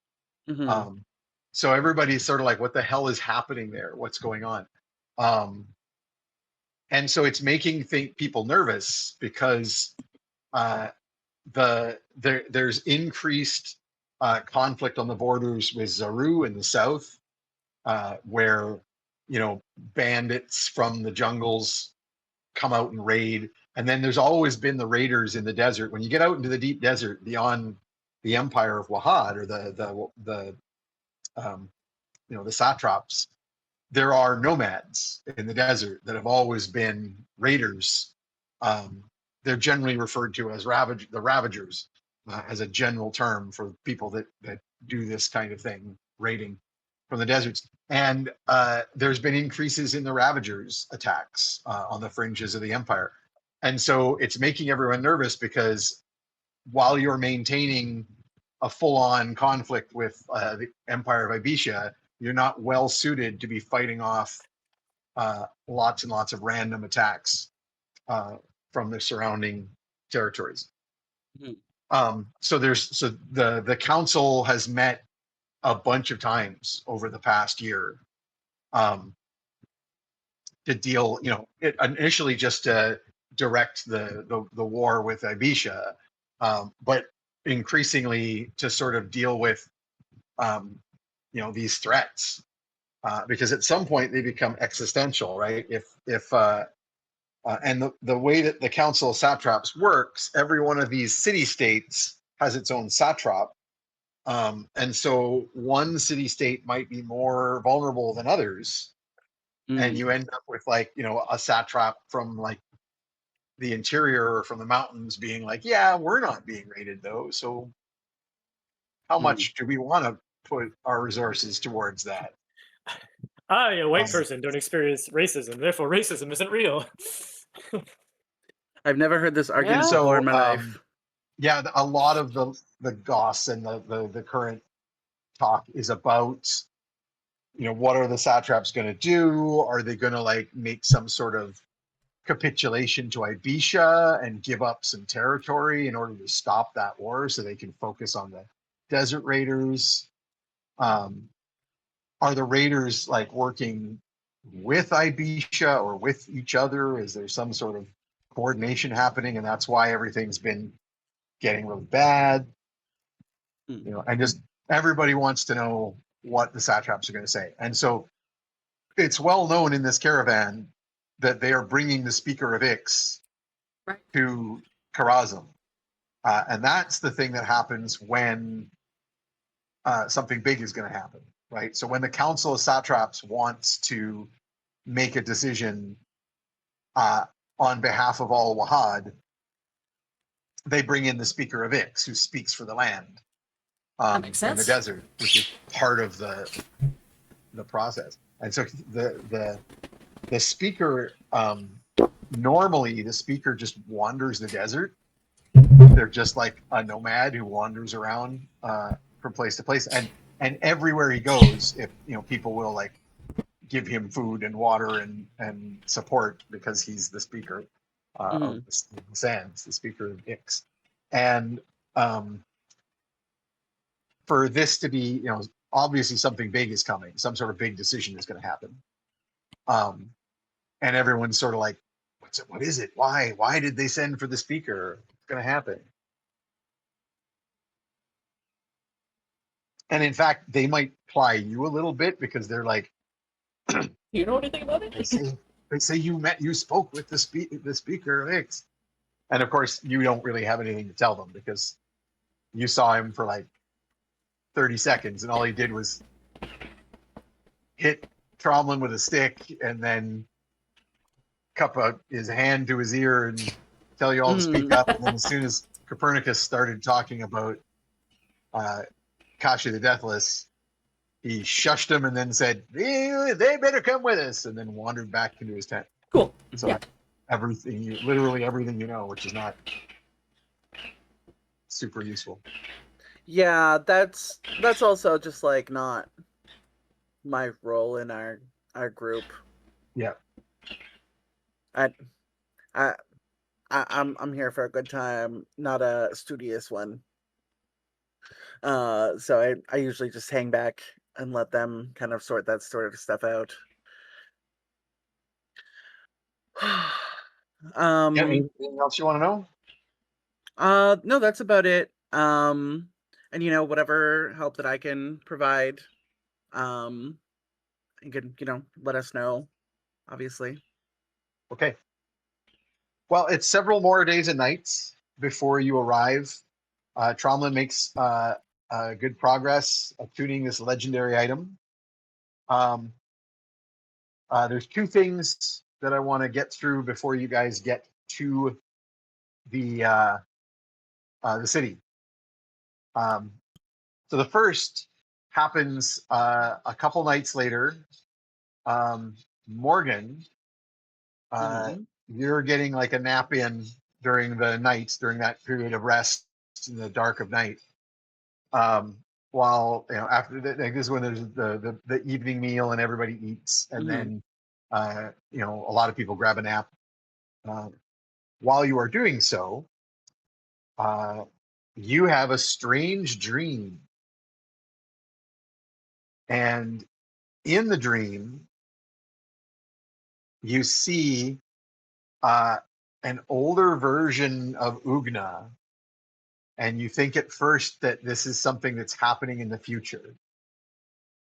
S2: Mhm.
S3: Um, so everybody's sort of like, what the hell is happening there? What's going on? Um, and so it's making people nervous, because uh, there's increased conflict on the borders with Zaru in the south, where, you know, bandits from the jungles come out and raid. And then there's always been the raiders in the desert. When you get out into the deep desert beyond the empire of Wahad, or the you know, the satraps, there are nomads in the desert that have always been raiders. Um, they're generally referred to as the Ravagers, as a general term for people that do this kind of thing, raiding from the deserts. And there's been increases in the Ravagers attacks on the fringes of the empire. And so it's making everyone nervous, because while you're maintaining a full-on conflict with the Empire of Ibiza, you're not well suited to be fighting off lots and lots of random attacks from the surrounding territories. So the council has met a bunch of times over the past year to deal, initially just to direct the war with Ibiza, but increasingly to sort of deal with these threats, because at some point they become existential, right? And the way that the Council of Satraps works, every one of these city-states has its own satrap. And so one city-state might be more vulnerable than others. And you end up with a satrap from the interior or from the mountains being like, yeah, we're not being raided though. So how much do we want to put our resources towards that?
S4: A white person don't experience racism, therefore racism isn't real.
S2: I've never heard this argument
S3: So,
S2: before in my life.
S3: Yeah, a lot of the goss and the current talk is about, what are the satraps going to do? Are they going to make some sort of capitulation to Ibiza and give up some territory in order to stop that war so they can focus on the desert raiders? Are the raiders working with Ibiza or with each other? Is there some sort of coordination happening, and that's why everything's been getting really bad? And just everybody wants to know what the satraps are going to say. And so it's well known in this caravan that they are bringing the Speaker of Ix to Karazm. And that's the thing that happens when something big is going to happen, right? So when the Council of Satraps wants to make a decision on behalf of all Wahad, they bring in the Speaker of Ix, who speaks for the land
S6: That makes sense.
S3: in the desert, which is part of the process. And so the speaker, normally the speaker just wanders the desert. They're just like a nomad who wanders around from place to place, and everywhere he goes, if people will give him food and water and support, because he's the speaker of the Sands, the Speaker of Ix. And for this to be, obviously something big is coming, some sort of big decision is going to happen. And everyone's sort of like, what is it? Why did they send for the speaker? What's going to happen? And in fact, they might ply you a little bit, because they're like,
S6: Do you know anything about it?
S3: they say you spoke with the Speaker of Ix. And of course, you don't really have anything to tell them, because you saw him for 30 seconds, and all he did was hit Tromlin with a stick and then cup his hand to his ear and tell you all to speak up. And then as soon as Copernicus started talking about Kashi the Deathless, he shushed him and then said, they better come with us, and then wandered back into his tent.
S6: Cool.
S3: So
S6: Yeah.
S3: literally everything you know, which is not super useful.
S2: Yeah, that's also just not my role in our group.
S3: Yeah.
S2: I'm here for a good time, not a studious one. So I usually just hang back and let them kind of sort that sort of stuff out.
S3: Anything else you want to know?
S2: No, that's about it. And whatever help that I can provide, you can let us know, obviously.
S3: Okay. Well, it's several more days and nights before you arrive. Tromlin makes good progress of tuning this legendary item. There's two things that I want to get through before you guys get to the city. So the first happens a couple nights later. Morgan, you're getting a nap in during the nights, during that period of rest in the dark of night. While after like this is when there's the evening meal and everybody eats, and then a lot of people grab a nap. While you are doing so, you have a strange dream, and in the dream, you see an older version of Oogna, and you think at first that this is something that's happening in the future.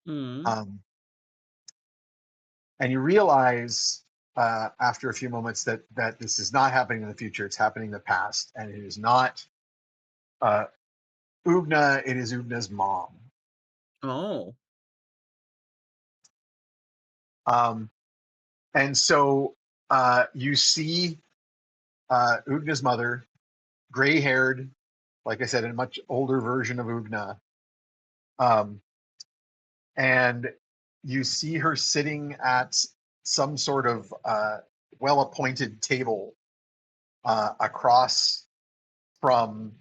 S3: And you realize after a few moments that this is not happening in the future; it's happening in the past, and it is not Oogna. It is Oogna's mom.
S2: Oh.
S3: And so you see Oogna's mother, gray-haired, like I said, a much older version of Oogna. And you see her sitting at some sort of well-appointed table across from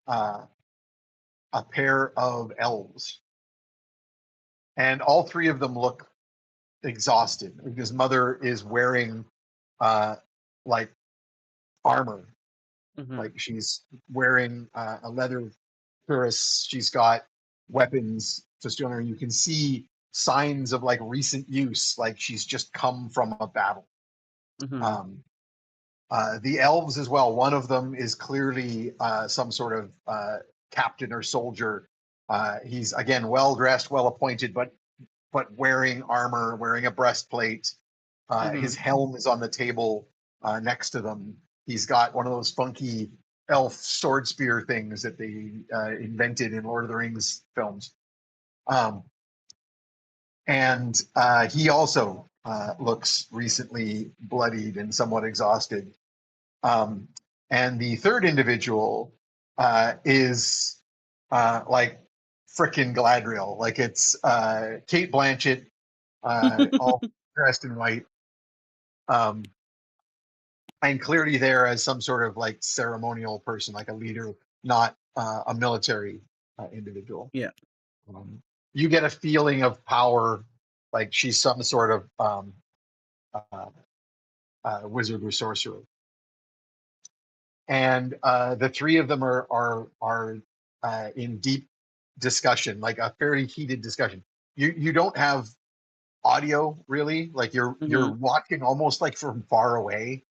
S3: a pair of elves. And all three of them look exhausted. Oogna's mother is wearing like armor. Like she's wearing a leather cuirass. She's got weapons just on her. You can see signs of like recent use, like she's just come from a battle. The elves as well. One of them is clearly some sort of captain or soldier. He's again well dressed, well appointed, but wearing armor, wearing a breastplate. His helm is on the table next to them. He's got one of those funky elf sword spear things that they invented in Lord of the Rings films. And he also looks recently bloodied and somewhat exhausted. And the third individual is like frickin' Gladriel. Like it's Kate Blanchett, all dressed in white. And clearly there as some sort of like ceremonial person, like a leader, not a military individual.
S2: Yeah.
S3: You get a feeling of power, like she's some sort of wizard or sorcerer. And the three of them are in deep discussion, like a very heated discussion. You don't have audio really, like you're watching almost like from far away.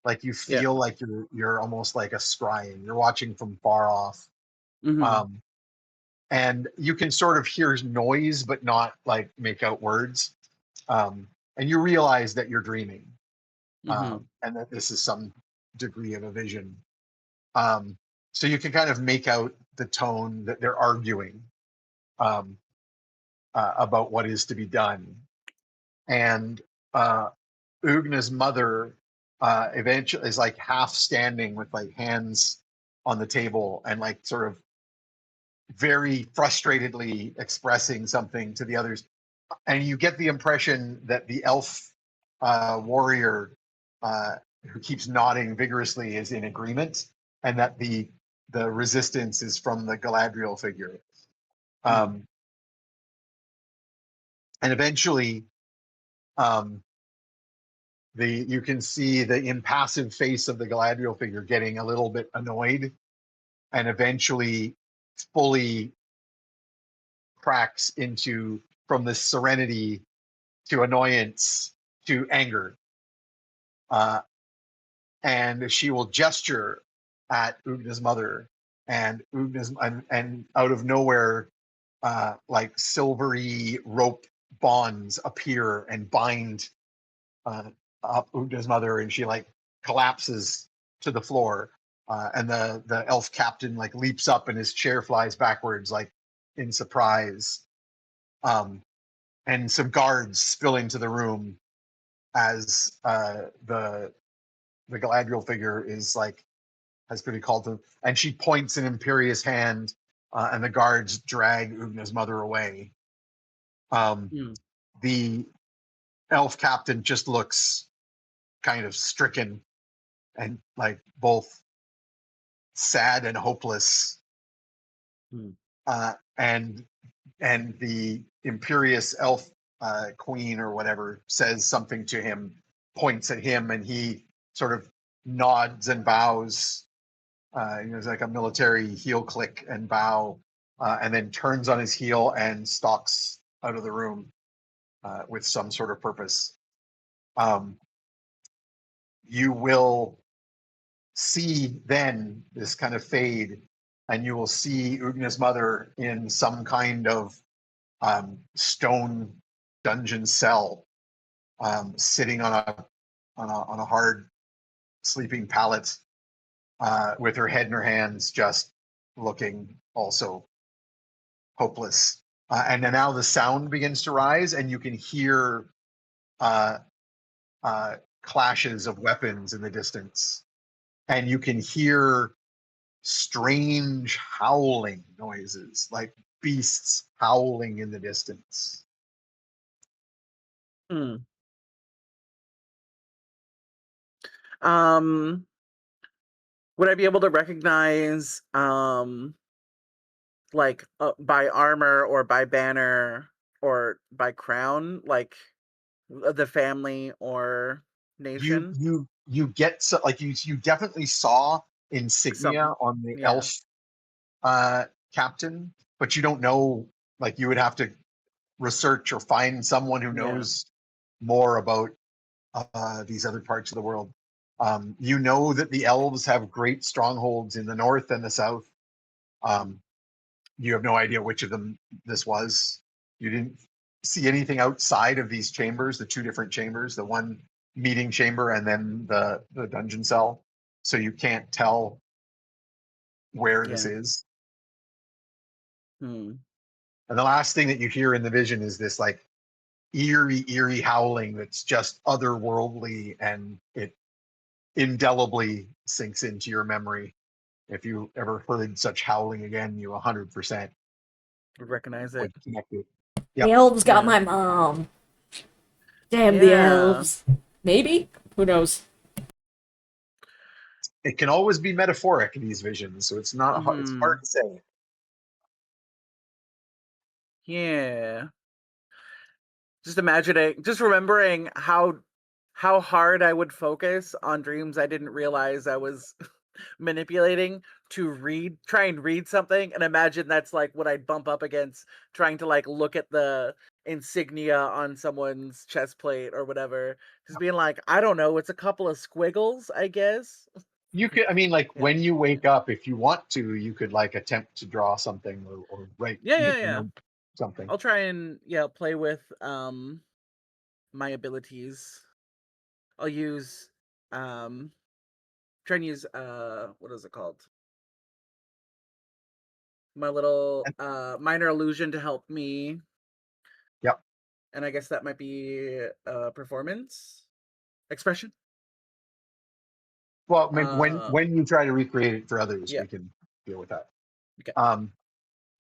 S3: Like you feel like you're almost like a scrying. You're watching from far off, and you can sort of hear noise, but not like make out words. And you realize that you're dreaming, and that this is some degree of a vision. So you can kind of make out the tone that they're arguing about what is to be done, and Oogna's mother eventually is like half standing with like hands on the table and like sort of very frustratedly expressing something to the others, and you get the impression that the elf warrior who keeps nodding vigorously is in agreement, and that the resistance is from the Galadriel figure. And eventually you can see the impassive face of the Galadriel figure getting a little bit annoyed, and eventually fully cracks into from this serenity to annoyance to anger. And she will gesture at Oogna's mother, and and out of nowhere, like silvery rope bonds appear and bind up Oogna's mother, and she like collapses to the floor. And the elf captain like leaps up, and his chair flies backwards, like in surprise. And some guards spill into the room as the Galadriel figure is like has been called to, and she points an imperious hand, and the guards drag Oogna's mother away. The elf captain just looks kind of stricken, and like both sad and hopeless.
S2: Hmm.
S3: And the imperious elf queen or whatever says something to him, points at him, and he sort of nods and bows. It's like a military heel click and bow, and then turns on his heel and stalks out of the room with some sort of purpose. You will see then this kind of fade, and you will see Oogna's mother in some kind of stone dungeon cell, sitting on a hard sleeping pallet, with her head in her hands, just looking also hopeless. And then now the sound begins to rise, and you can hear clashes of weapons in the distance, and you can hear strange howling noises, like beasts howling in the distance.
S2: Hmm. Would I be able to recognize like by armor or by banner or by crown, like the family or
S3: You
S2: nation?
S3: you get so, like you definitely saw insignia
S2: Some,
S3: on the
S2: yeah,
S3: elf captain, but you don't know. Like, you would have to research or find someone who
S2: yeah,
S3: knows more about these other parts of the world. You know that the elves have great strongholds in the north and the south. You have no idea which of them this was. You didn't see anything outside of these chambers, the two different chambers, the one meeting chamber and then the dungeon cell. So you can't tell where this
S2: yeah.
S3: is.
S2: Hmm.
S3: And the last thing that you hear in the vision is this like eerie howling that's just otherworldly, and it indelibly sinks into your memory. If you ever heard such howling again, you 100%
S2: Would recognize it.
S3: would connect it.
S6: The
S3: Yep.
S6: elves got
S2: Yeah.
S6: my mom. Damn the
S2: Yeah.
S6: elves. Maybe? Who knows?
S3: It can always be metaphoric in these visions, so it's not hard, it's
S2: Hmm.
S3: hard to say.
S2: Yeah. Just imagining, just remembering how hard I would focus on dreams I didn't realize I was manipulating to try and read something, and imagine that's like what I'd bump up against trying to like look at the insignia on someone's chest plate or whatever. Just being like, I don't know, it's a couple of squiggles, I guess.
S3: You could, I mean, like,
S2: Yeah.
S3: when you wake up, if you want to, you could like attempt to draw something or write,
S2: Yeah.
S3: something.
S2: I'll try and play with my abilities. I'll use try and use what is it called? My little minor illusion to help me.
S3: Yep.
S2: And I guess that might be performance expression.
S3: Well, maybe when you try to recreate it for others,
S2: Yeah.
S3: we can deal with that.
S2: Okay.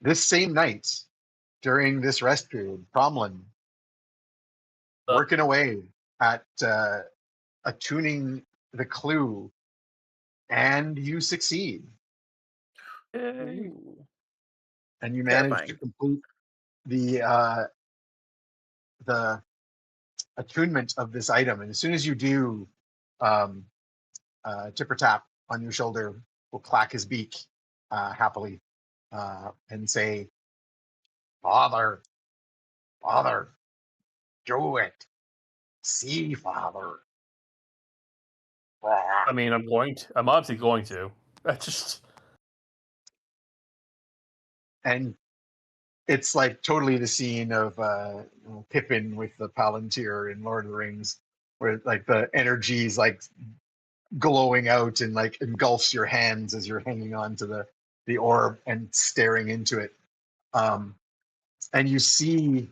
S3: This same night, during this rest period, Tromlin, working away at attuning the clue, and you succeed,
S2: Ooh.
S3: and you manage to
S2: Terrifying.
S3: complete the attunement of this item. And as soon as you do, um, Tipper Tap on your shoulder will clack his beak happily, and say, "Father, Father, do it. See, Father."
S5: I mean, I'm going to. I'm obviously going to. I just.
S3: And it's like totally the scene of Pippin with the Palantir in Lord of the Rings, where like the energy is like glowing out and like engulfs your hands as you're hanging on to the orb and staring into it. And you see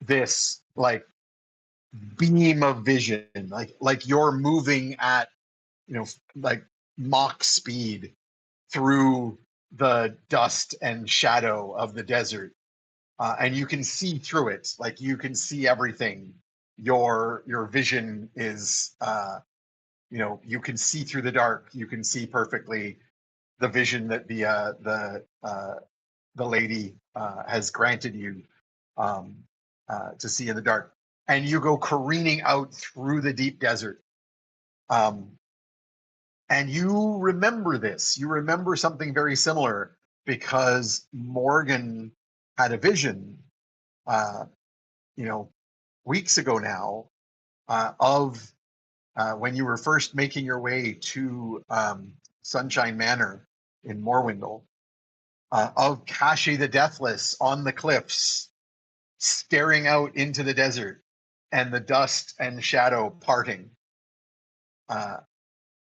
S3: this like beam of vision, like you're moving at, like Mach speed through the dust and shadow of the desert, and you can see through it. Like, you can see everything. Your vision is, you can see through the dark. You can see perfectly. the vision that the lady has granted you to see in the dark, and you go careening out through the deep desert. And you remember this. You remember something very similar because Morgan had a vision, weeks ago now, of when you were first making your way to Sunshine Manor in Morwindle, of Kashi the Deathless on the cliffs, staring out into the desert, and the dust and shadow parting.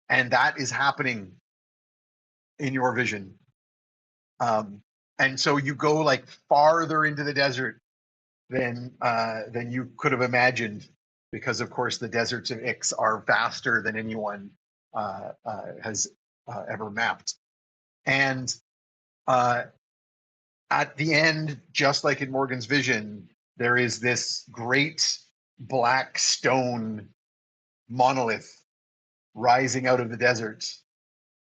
S3: And that is happening in your vision. And so you go like farther into the desert than you could have imagined, because of course the deserts of Ix are vaster than anyone has ever mapped. And at the end, just like in Morgan's vision, there is this great black stone monolith rising out of the desert.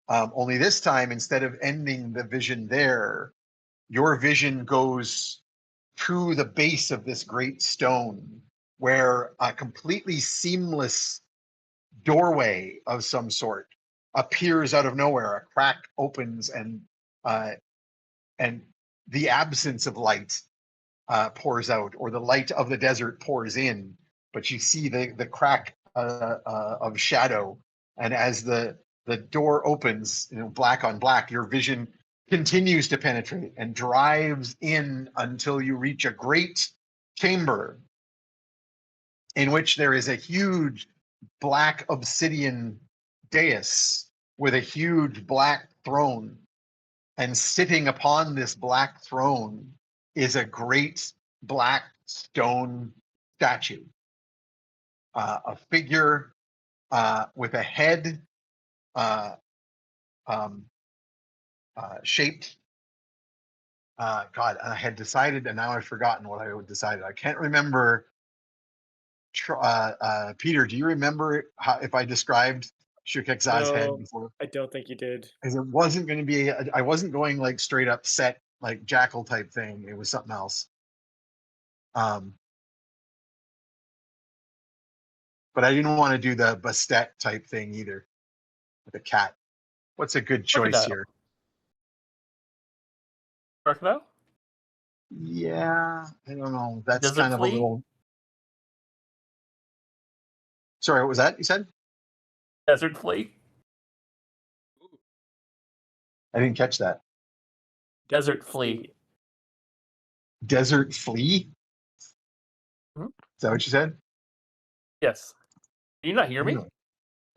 S3: Only this time, instead of ending the vision there, your vision goes to the base of this great stone, where a completely seamless doorway of some sort appears out of nowhere. A crack opens, and the absence of light pours out, or the light of the desert pours in. But you see the crack of shadow, and as the door opens, black on black, your vision continues to penetrate and drives in until you reach a great chamber in which there is a huge black obsidian dais with a huge black throne. And sitting upon this black throne is a great black stone statue, a figure with a head shaped. God, I had decided, and now I've forgotten what I decided. I can't remember. Peter, do you remember if I described Shukekza's head before?
S4: I don't think you did.
S3: Because it wasn't going to be. I wasn't going like straight up set like jackal type thing. It was something else. But I didn't want to do the Bastet type thing either with a cat. What's a good choice
S5: Crocodile.
S3: here?
S5: Crocodile?
S3: Yeah, I don't know. That's
S5: Desert
S3: kind of
S5: flea?
S3: a little. Sorry, what was that you said?
S5: Desert flea?
S3: I didn't catch that.
S5: Desert flea.
S3: Desert flea?
S5: Mhm.
S3: Is that what you said?
S5: Yes. Did you not hear me?
S3: No.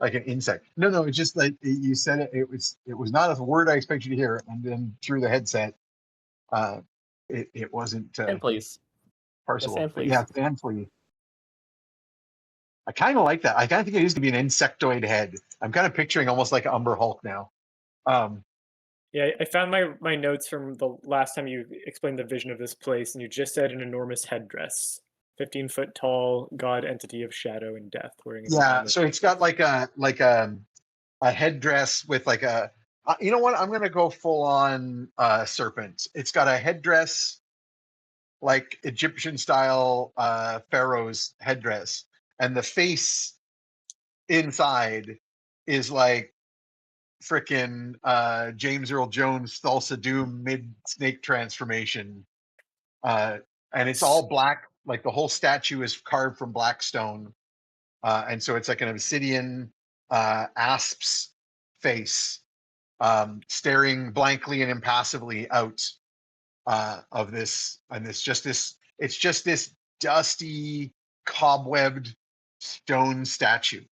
S3: Like an insect? No. It's just like you said it. It was not a word I expected you to hear, and then through the headset, it wasn't
S5: Sand fleas.
S3: parsable.
S5: sand
S3: But
S5: fleas.
S3: yeah, sand flea. I kind of like that. I kind of think it is going to be an insectoid head. I'm kind of picturing almost like Umber Hulk now.
S4: Yeah, I found my notes from the last time you explained the vision of this place, and you just said an enormous headdress, 15-foot tall, god entity of shadow and death, wearing.
S3: Yeah, so it's got like a headdress with like a. You know what? I'm going to go full on serpent. It's got a headdress, like Egyptian style pharaoh's headdress, and the face inside is like frickin' James Earl Jones Thulsa Doom mid snake transformation, and it's all black. Like the whole statue is carved from black stone, and so it's like an obsidian asp's face, staring blankly and impassively out of this, and it's just this dusty, cobwebbed stone statue.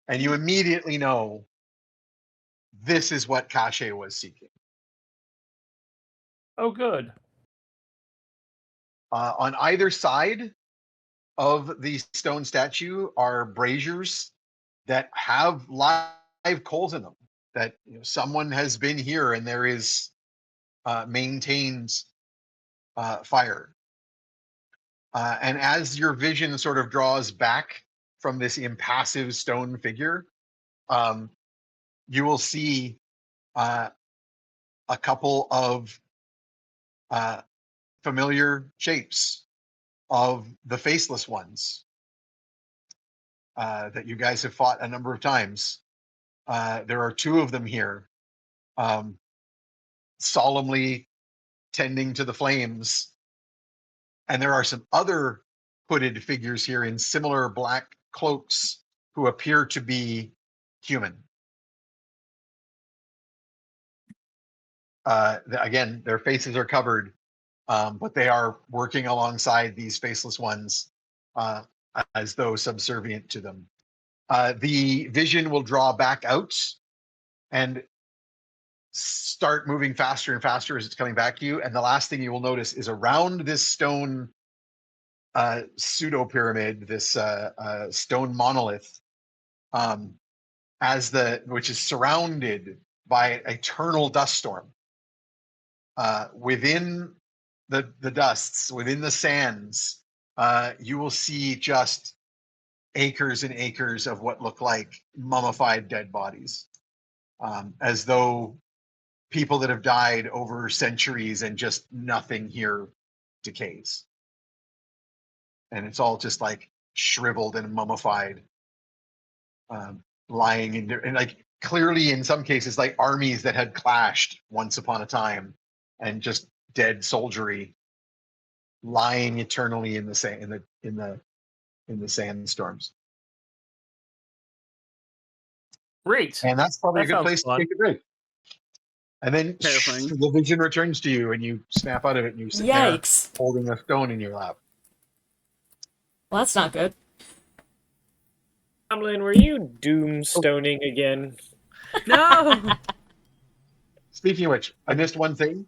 S3: And you immediately know this is what Kashe was seeking.
S5: Oh, good.
S3: On either side of the stone statue are braziers that have live coals in them. That someone has been here and there is maintained fire. And as your vision sort of draws back from this impassive stone figure, you will see a couple of familiar shapes of the faceless ones that you guys have fought a number of times. There are two of them here, solemnly tending to the flames. And there are some other hooded figures here in similar black cloaks who appear to be human. Again, their faces are covered, but they are working alongside these faceless ones as though subservient to them. The vision will draw back out and start moving faster and faster as it's coming back to you. And the last thing you will notice is around this stone pseudo pyramid, this stone monolith, which is surrounded by an eternal dust storm. Within the dusts, within the sands, you will see just acres and acres of what look like mummified dead bodies, as though people that have died over centuries and just nothing here decays. And it's all just like shriveled and mummified, lying in there. And like clearly in some cases, like armies that had clashed once upon a time and just dead soldiery lying eternally in the sand, in the sandstorms.
S5: Great.
S3: And that's probably
S5: That
S3: a good
S5: sounds
S3: place
S5: fun.
S3: to take a break. And then
S2: Terrifying.
S3: the vision returns to you and you snap out of it and you sit there
S6: Yikes.
S3: holding a stone in your lap.
S6: Well, that's not good.
S4: Tromlin, were you doomstoning again?
S2: No.
S3: Speaking of which, I missed one thing.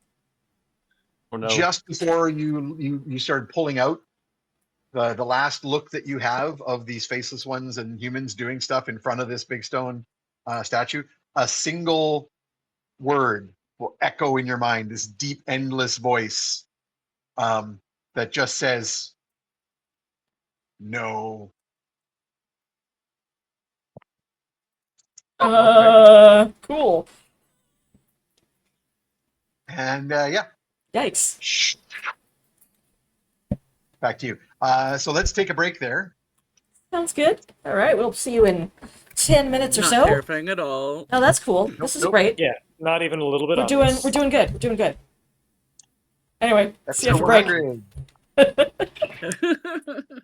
S5: Oh no.
S3: Just before you started pulling out the last look that you have of these faceless ones and humans doing stuff in front of this big stone statue, a single word will echo in your mind, this deep, endless voice that just says, no.
S6: Cool.
S3: And yeah,
S6: Yikes.
S3: back to you. So let's take a break there.
S6: Sounds good. All right, we'll see you in 10 minutes or
S2: Not
S6: so.
S2: terrifying at all.
S6: Oh, that's cool. This is
S3: nope.
S6: great.
S4: Yeah, not even a little bit.
S6: We're doing good. We're doing good. Anyway, see you after break.
S3: Episode 100.